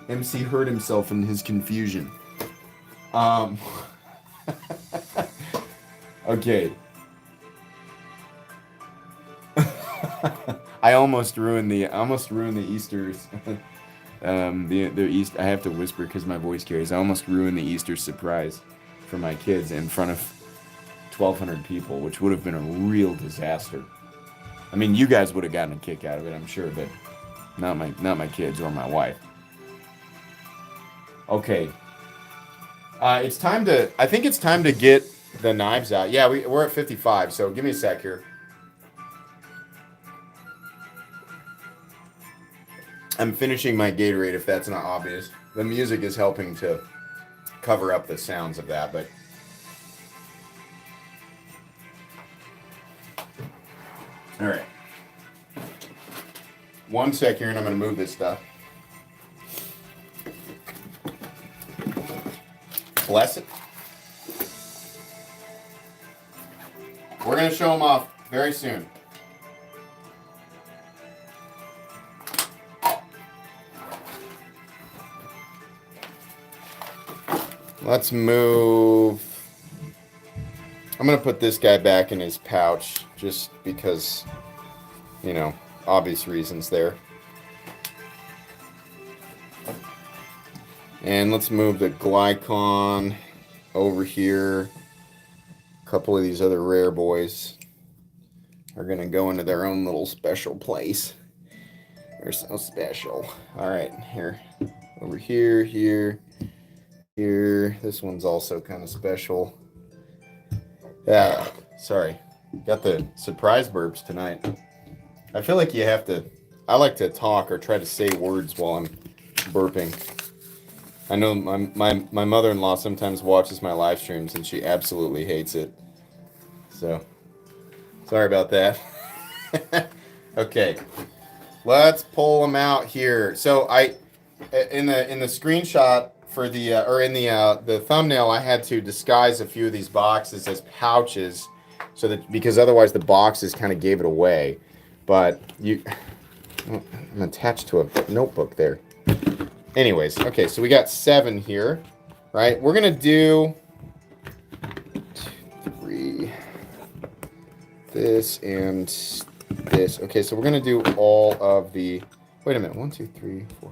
MC hurt himself in his confusion. Okay. I almost ruined the Easter's. The East. I have to whisper because my voice carries. I almost ruined the Easter surprise for my kids in front of 1,200 people, which would have been a real disaster. I mean, you guys would have gotten a kick out of it, I'm sure, but not my kids or my wife. Okay. It's time to. I think it's time to get the knives out. Yeah, we're at 55. So give me a sec here. I'm finishing my Gatorade, if that's not obvious. The music is helping to cover up the sounds of that, but... All right. One sec here, and I'm going to move this stuff. Bless it. We're going to show them off very soon. Let's move. I'm going to put this guy back in his pouch just because, you know, obvious reasons there. And let's move the Glycon over here. A couple of these other rare boys are going to go into their own little special place. They're so special. All right, here. Over here, here. Here, this one's also kind of special. Yeah, sorry. Got the surprise burps tonight. I feel like you have to... I like to talk or try to say words while I'm burping. I know my mother-in-law sometimes watches my live streams and she absolutely hates it. So, sorry about that. Okay. Let's pull them out here. So in the screenshot for the or in the thumbnail, I had to disguise a few of these boxes as pouches, so that because otherwise the boxes kind of gave it away. But I'm attached to a notebook there. Anyways, okay, so we got 7 here, right? We're gonna do 2, 3, this and this. Okay, so we're gonna do all of the. Wait a minute. 1, 2, 3, 4.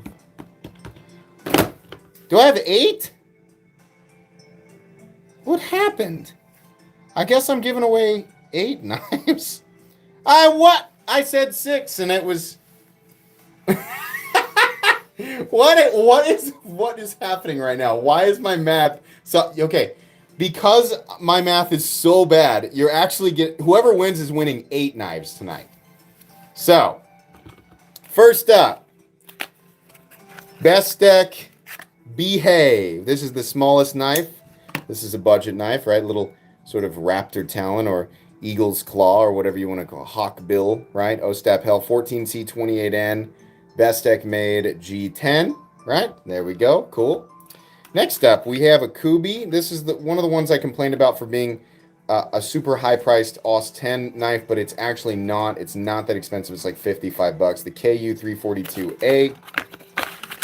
Do I have 8? What happened? I guess I'm giving away 8 knives. What? I said 6, and it was. What is happening right now? Why is my math so okay? Because my math is so bad, you're actually whoever wins is winning 8 knives tonight. So, first up, Bestech Behave. This is the smallest knife. This is a budget knife, right? Little sort of raptor talon or eagle's claw or whatever you want to call it. Hawk bill, right? Ostap Hell 14C28N. Bestech made G10, right? There we go. Cool. Next up, we have a Kubi. This is one of the ones I complained about for being a super high-priced OS 10 knife, but it's actually not. It's not that expensive. It's like $55. The KU342A.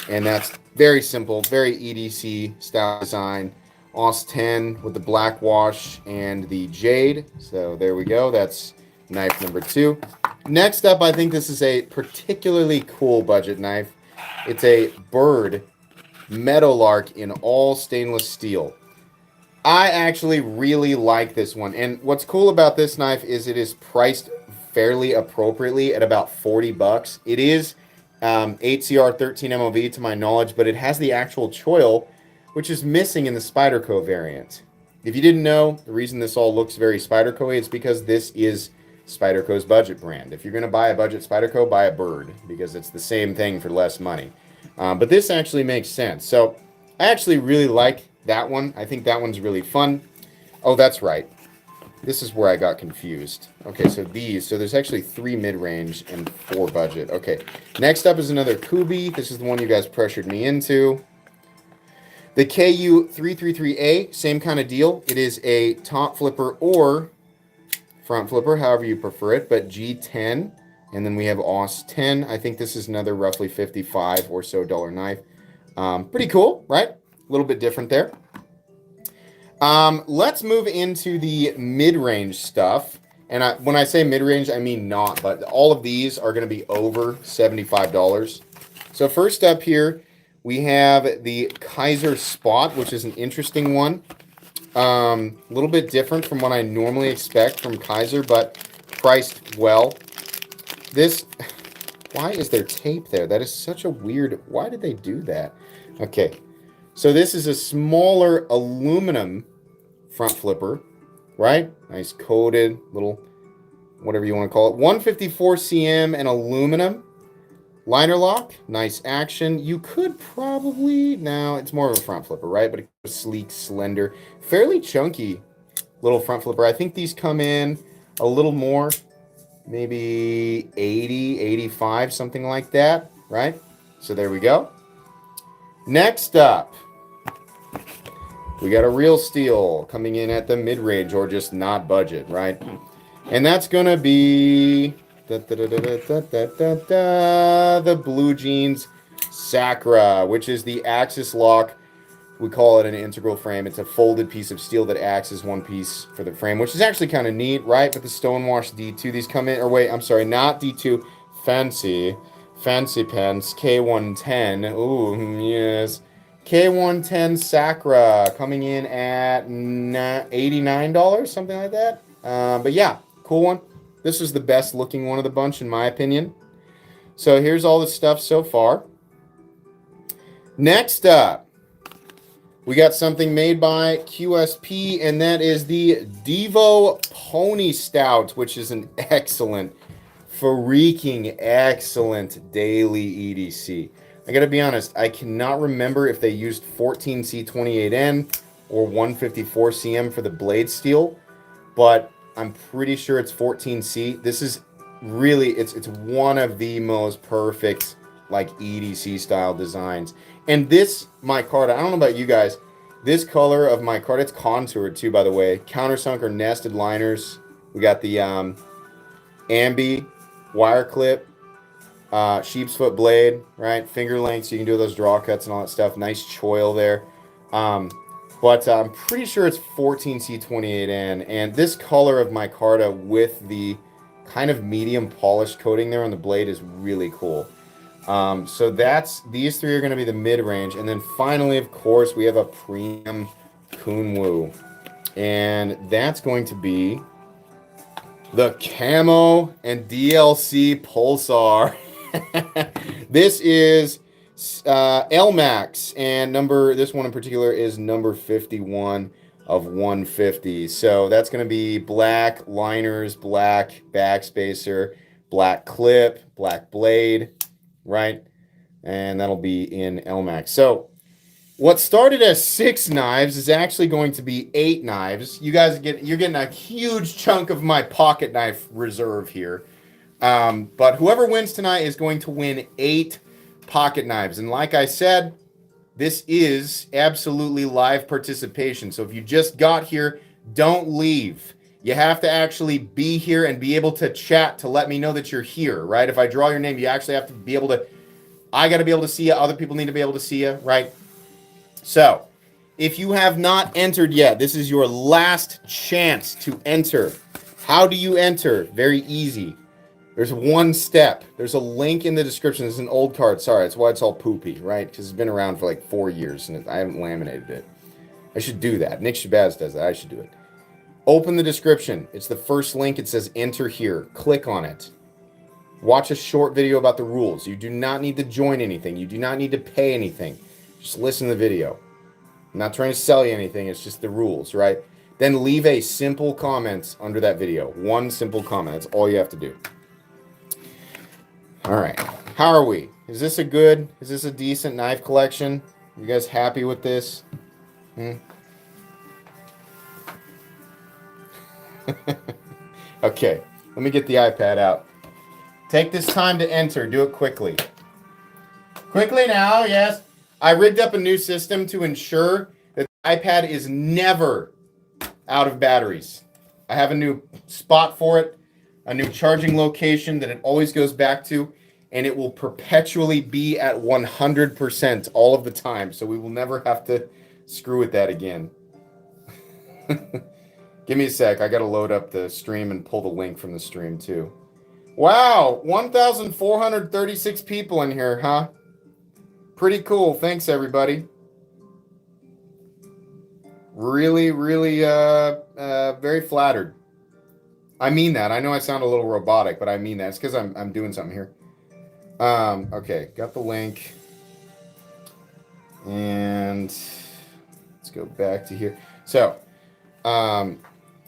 And that's very simple, very EDC style design. OS 10 with the black wash and the jade. So there we go. That's knife number 2. Next up, I think this is a particularly cool budget knife. It's a Bird Meadowlark in all stainless steel. I actually really like this one. And what's cool about this knife is it is priced fairly appropriately at about $40. It is 8CR 13 MOV to my knowledge, but it has the actual choil, which is missing in the Spyderco variant. If you didn't know, the reason this all looks very Spyderco-y is because this is Spyderco's budget brand. If you're going to buy a budget Spyderco, buy a Bird, because it's the same thing for less money. But this actually makes sense. So I actually really like that one. I think that one's really fun. Oh, that's right. This is where I got confused. Okay, so there's actually 3 mid-range and 4 budget. Okay, next up is another Kubi. This is the one you guys pressured me into. The KU333A, same kind of deal. It is a top flipper or front flipper, however you prefer it, but G10. And then we have OS 10. I think this is another roughly $55 or so knife. Pretty cool, right? A little bit different there. Let's move into the mid-range stuff. And when I say mid-range, I mean not, but all of these are going to be over $75. So first up here, we have the Kaiser Spot, which is an interesting one. A little bit different from what I normally expect from Kaiser, but priced well. This, why is there tape there? That is such a weird, why did they do that? Okay, so this is a smaller aluminum front flipper, right? Nice coated little, whatever you want to call it. 154 cm and aluminum. Liner lock, nice action. You could probably, now it's more of a front flipper, right? But it's sleek, slender, fairly chunky little front flipper. I think these come in a little more, maybe 80, 85, something like that, right? So there we go. Next up, we got a Real Steel coming in at the mid-range or just not budget, right? And that's going to be the Blue Jeans Sakura, which is the Axis lock. We call it an integral frame. It's a folded piece of steel that acts as one piece for the frame, which is actually kind of neat, right? But the Stonewash D2, these come in, or wait, I'm sorry, not D2, Fancy Pants, K110. Ooh, yes. K110 Sakura coming in at $89, something like that. But yeah, cool one. This is the best looking one of the bunch, in my opinion. So here's all the stuff so far. Next up, we got something made by QSP, and that is the Devo Pony Stout, which is an excellent, freaking excellent daily EDC. I gotta be honest, I cannot remember if they used 14C28N or 154cm for the blade steel, but I'm pretty sure it's 14C. This is really, it's one of the most perfect, like, EDC style designs. And this micarta, I don't know about you guys, this color of micarta, it's contoured too, by the way. Countersunk or nested liners. We got the Ambi wire clip, sheep's foot blade, right? Finger length, so you can do those draw cuts and all that stuff. Nice choil there. But I'm pretty sure it's 14C28N. And this color of micarta with the kind of medium polished coating there on the blade is really cool. So these three are going to be the mid-range. And then finally, of course, we have a premium Kunwu. And that's going to be the Camo and DLC Pulsar. This is LMAX, and this one in particular is number 51 of 150. So that's going to be black liners, black backspacer, black clip, black blade, right? And that'll be in LMAX. So what started as 6 knives is actually going to be 8 knives. You guys you're getting a huge chunk of my pocket knife reserve here. But whoever wins tonight is going to win 8 pocket knives. And like I said, this is absolutely live participation. So if you just got here, don't leave. You have to actually be here and be able to chat to let me know that you're here, right? If I draw your name, you actually have to be able to, I got to be able to see you. Other people need to be able to see you, right? So if you have not entered yet, this is your last chance to enter. How do you enter? Very easy. There's one step. There's a link in the description. There's an old card. Sorry, that's why it's all poopy, right? Because it's been around for like 4 years, and I haven't laminated it. I should do that. Nick Shabazz does that. I should do it. Open the description. It's the first link. It says enter here. Click on it. Watch a short video about the rules. You do not need to join anything. You do not need to pay anything. Just listen to the video. I'm not trying to sell you anything. It's just the rules, right? Then leave a simple comment under that video. One simple comment. That's all you have to do. All right. How are we? Is this a decent knife collection? You guys happy with this? Okay. Let me get the iPad out. Take this time to enter. Do it quickly. Quickly now, yes. I rigged up a new system to ensure that the iPad is never out of batteries. I have a new spot for it, a new charging location that it always goes back to, and it will perpetually be at 100% all of the time, so we will never have to screw with that again. Give me a sec. I got to load up the stream and pull the link from the stream too. Wow, 1,436 people in here, huh? Pretty cool. Thanks, everybody. Really, really, very flattered. I mean that. I know I sound a little robotic, but I mean that. It's because I'm doing something here. Okay, got the link. And let's go back to here. So, let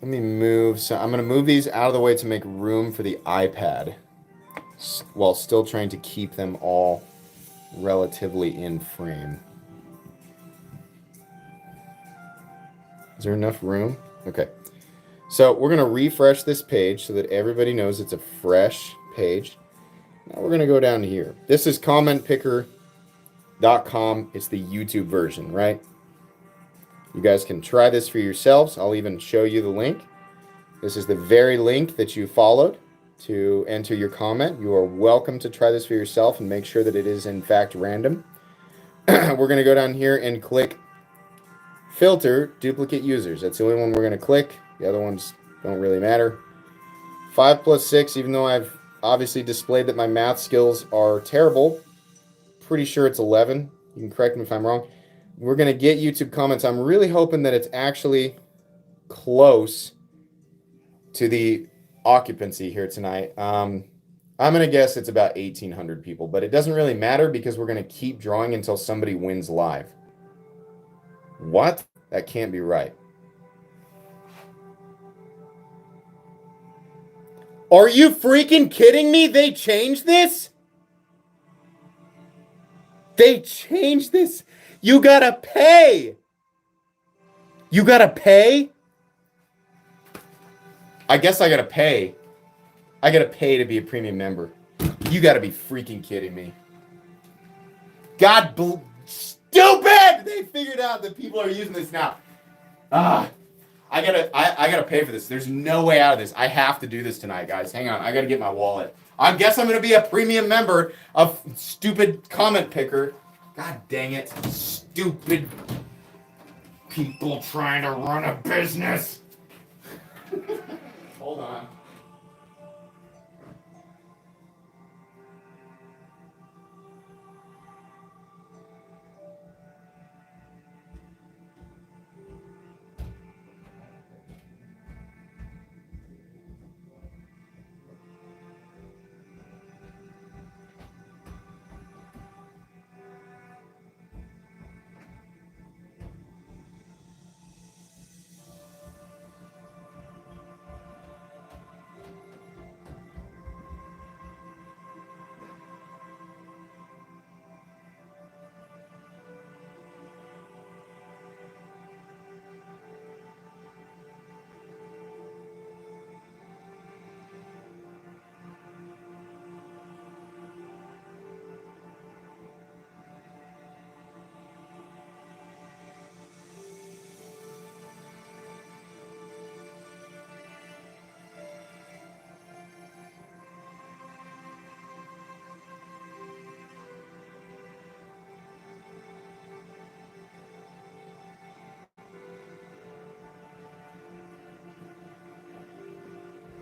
me move. So I'm going to move these out of the way to make room for the iPad while still trying to keep them all relatively in frame. Is there enough room? Okay. So we're going to refresh this page so that everybody knows it's a fresh page. Now we're going to go down here. This is commentpicker.com. It's the YouTube version, right? You guys can try this for yourselves. I'll even show you the link. This is the very link that you followed to enter your comment. You are welcome to try this for yourself and make sure that it is in fact random. We're going to go down here and click filter duplicate users. That's the only one we're going to click. The other ones don't really matter. 5 plus 6, even though I've obviously displayed that my math skills are terrible, pretty sure it's 11. You can correct me if I'm wrong. We're going to get YouTube comments. I'm really hoping that it's actually close to the occupancy here tonight. I'm going to guess it's about 1,800 people, but it doesn't really matter because we're going to keep drawing until somebody wins live. What? That can't be right. Are you freaking kidding me? They changed this? They changed this? You gotta pay. You gotta pay? I guess I gotta pay. I gotta pay to be a premium member. You gotta be freaking kidding me. Stupid! They figured out that people are using this now. I gotta pay for this. There's no way out of this. I have to do this tonight, guys. Hang on. I gotta get my wallet. I guess I'm gonna be a premium member of stupid comment picker. God dang it. Stupid people trying to run a business. Hold on.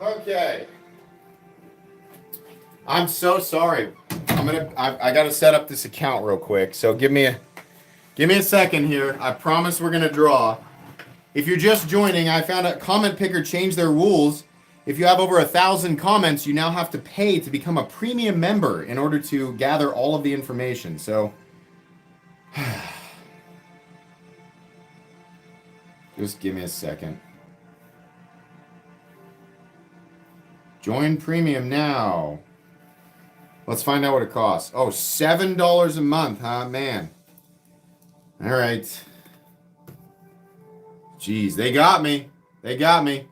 Okay. I'm so sorry. I gotta set up this account real quick. So give me a second here. I promise we're gonna draw. If you're just joining, I found out Comment Picker changed their rules. If you have over 1,000 comments, you now have to pay to become a premium member in order to gather all of the information. So just give me a second. Join premium now. Let's find out what it costs. Oh, $7 a month, huh, man? All right. Jeez, they got me. They got me.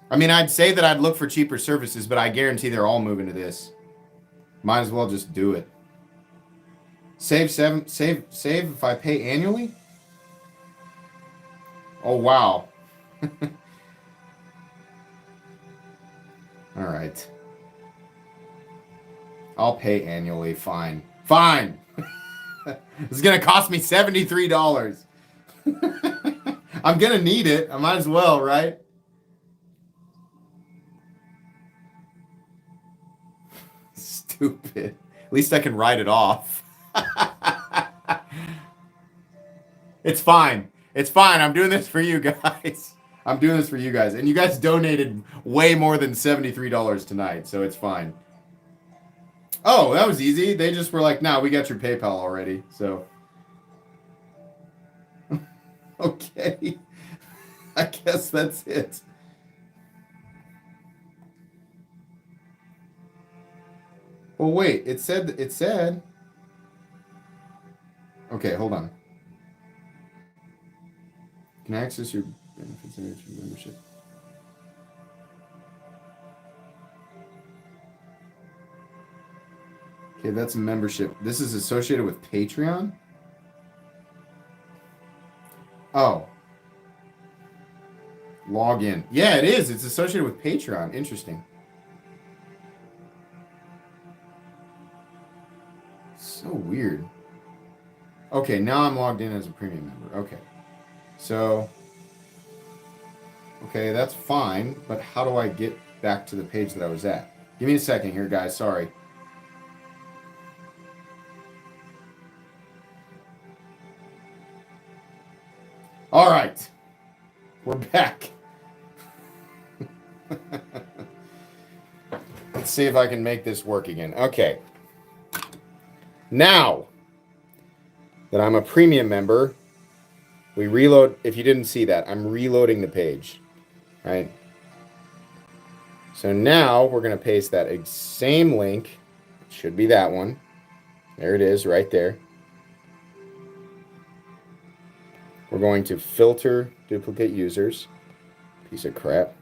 I mean, I'd say that I'd look for cheaper services, but I guarantee they're all moving to this. Might as well just do it. Save if I pay annually? Oh, wow. All right. I'll pay annually. Fine. Fine. This is going to cost me $73. I'm gonna need it. I might as well, right? Stupid. At least I can write it off. It's fine. It's fine. I'm doing this for you guys. I'm doing this for you guys. And you guys donated way more than $73 tonight, so it's fine. Oh, that was easy. They just were like, "No, we got your PayPal already." So, okay. I guess that's it. Well, wait. It said. Okay, hold on. Can I access your benefits and your membership? Okay, that's a membership. This is associated with Patreon? Oh. Log in. Yeah, it is. It's associated with Patreon. Interesting. So weird. Okay, now I'm logged in as a premium member. Okay. So, okay, that's fine, but how do I get back to the page that I was at? Give me a second here, guys. Sorry. All right. We're back. Let's see if I can make this work again. Okay. Now that I'm a premium member, we reload. If you didn't see that, I'm reloading the page, right? So now we're going to paste that same link. It should be that one. There it is right there. We're going to filter duplicate users. Piece of crap.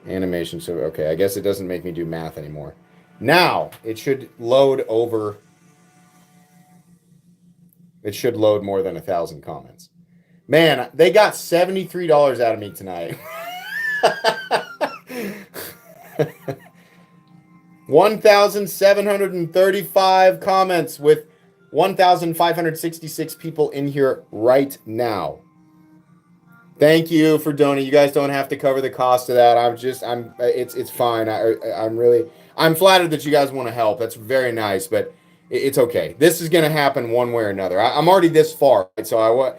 Animation. So, okay, I guess it doesn't make me do math anymore. Now, it should load over. It should load more than 1,000 comments. Man, they got $73 out of me tonight. 1,735 comments with 1,566 people in here right now. Thank you for donating. You guys don't have to cover the cost of that. It's fine. I'm flattered that you guys want to help. That's very nice, but it's okay. This is going to happen one way or another. I'm already this far, right? So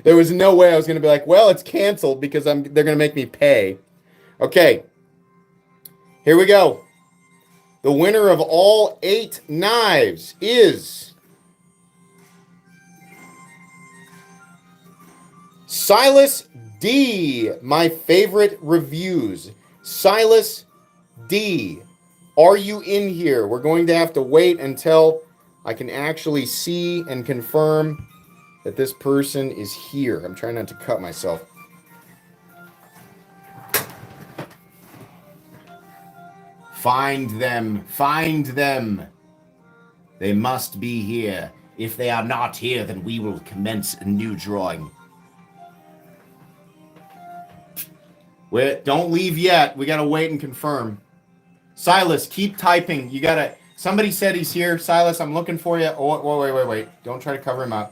there was no way I was going to be like, well, it's canceled because they're going to make me pay. Okay. Here we go. The winner of all 8 knives is Silas D. My favorite reviews. Silas D. Are you in here? We're going to have to wait until I can actually see and confirm that this person is here. I'm trying not to cut myself. Find them. Find them. They must be here. If they are not here, then we will commence a new drawing. Wait, don't leave yet. We gotta wait and confirm. Silas, keep typing. Somebody said he's here. Silas, I'm looking for you. Oh, wait. Don't try to cover him up.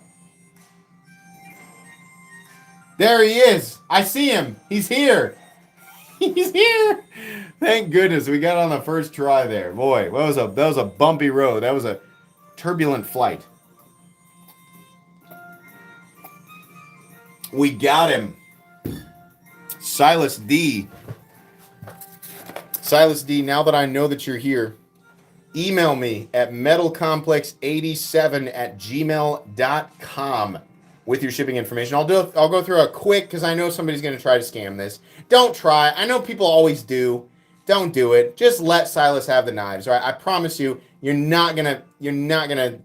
There he is. I see him. He's here. He's here. Thank goodness we got on the first try there. Boy, that was a bumpy road. That was a turbulent flight. We got him. Silas D. Silas D, now that I know that you're here, email me at metalcomplex87@gmail.com with your shipping information. I'll go through a quick, because I know somebody's going to try to scam this. Don't try. I know people always do. Don't do it. Just let Silas have the knives. All right. I promise you, you're not gonna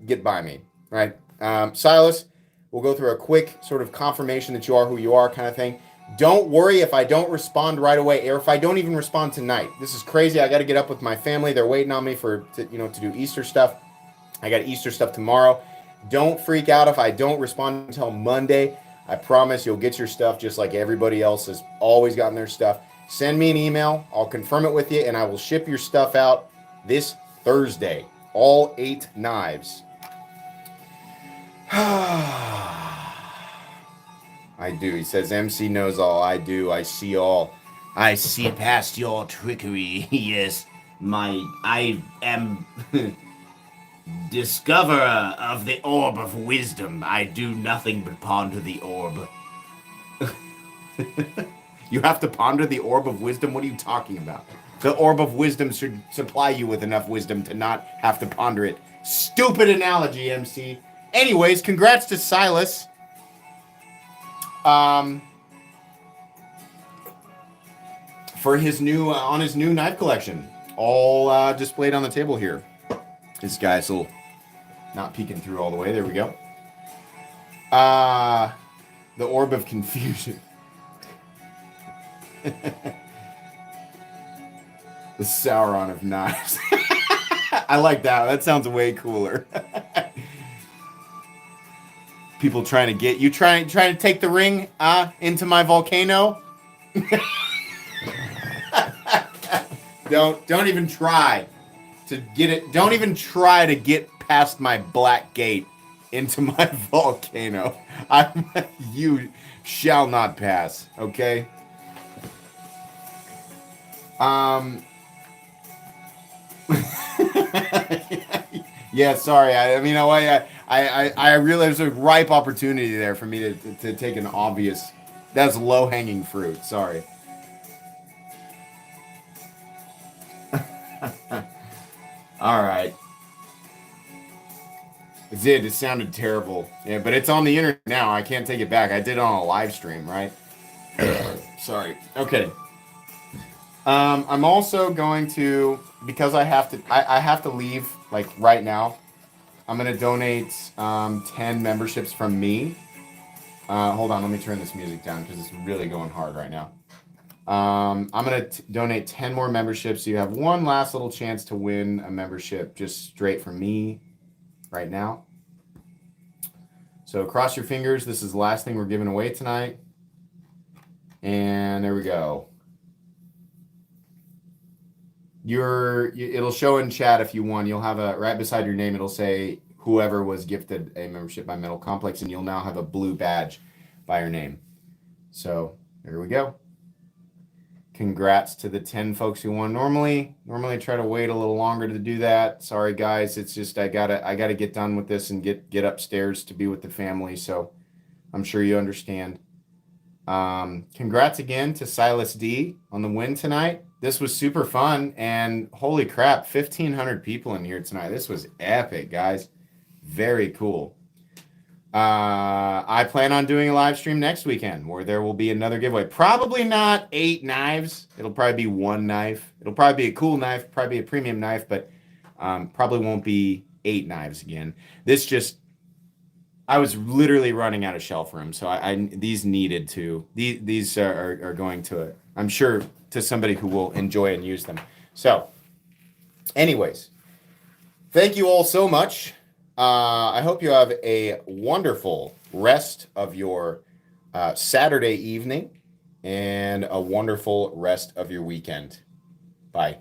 get by me. All right. Silas, we'll go through a quick sort of confirmation that you are who you are kind of thing. Don't worry if I don't respond right away, or if I don't even respond tonight. This is crazy. I got to get up with my family. They're waiting on me to do Easter stuff. I got Easter stuff tomorrow. Don't freak out if I don't respond until Monday. I promise you'll get your stuff just like everybody else has always gotten their stuff. Send me an email. I'll confirm it with you, and I will ship your stuff out this Thursday. All 8 knives. I do. He says, MC knows all. I do. I see all. I see past your trickery. Yes. I am discoverer of the orb of wisdom. I do nothing but ponder the orb. You have to ponder the orb of wisdom? What are you talking about? The orb of wisdom should supply you with enough wisdom to not have to ponder it. Stupid analogy, MC. Anyways, congrats to Silas. For his new on his new knife collection, all displayed on the table here. This guy's little not peeking through all the way. There we go. The orb of confusion. The Sauron of knives. I like that. That sounds way cooler. People trying to get you trying to take the ring into my volcano. Don't even try to get it. Don't even try to get past my black gate into my volcano. You shall not pass. Okay. Yeah, sorry. I mean, I realized there's a ripe opportunity there for me to take an obvious. That's low hanging fruit. Sorry. All right. It did. It sounded terrible. Yeah, but it's on the internet now. I can't take it back. I did it on a live stream, right? Sorry. Okay. I'm also going to, because I have to leave like right now. I'm gonna donate 10 memberships from me. Hold on, let me turn this music down because it's really going hard right now. I'm gonna donate 10 more memberships. So you have one last little chance to win a membership just straight from me right now. So cross your fingers. This is the last thing we're giving away tonight. And there we go. It'll show in chat if you won. You'll have right beside your name, it'll say whoever was gifted a membership by Metal Complex, and you'll now have a blue badge by your name. So there we go. Congrats to the 10 folks who won. Normally I try to wait a little longer to do that. Sorry guys, it's just I gotta get done with this and get upstairs to be with the family. So I'm sure you understand. Congrats again to Silas D on the win tonight. This was super fun, and holy crap, 1,500 people in here tonight. This was epic, guys. Very cool. I plan on doing a live stream next weekend where there will be another giveaway. Probably not 8 knives. It'll probably be 1 knife. It'll probably be a cool knife, probably a premium knife, but probably won't be 8 knives again. I was literally running out of shelf room, so these needed to. These are going to, I'm sure, to somebody who will enjoy and use them. So, anyways, thank you all so much. I hope you have a wonderful rest of your Saturday evening and a wonderful rest of your weekend. Bye.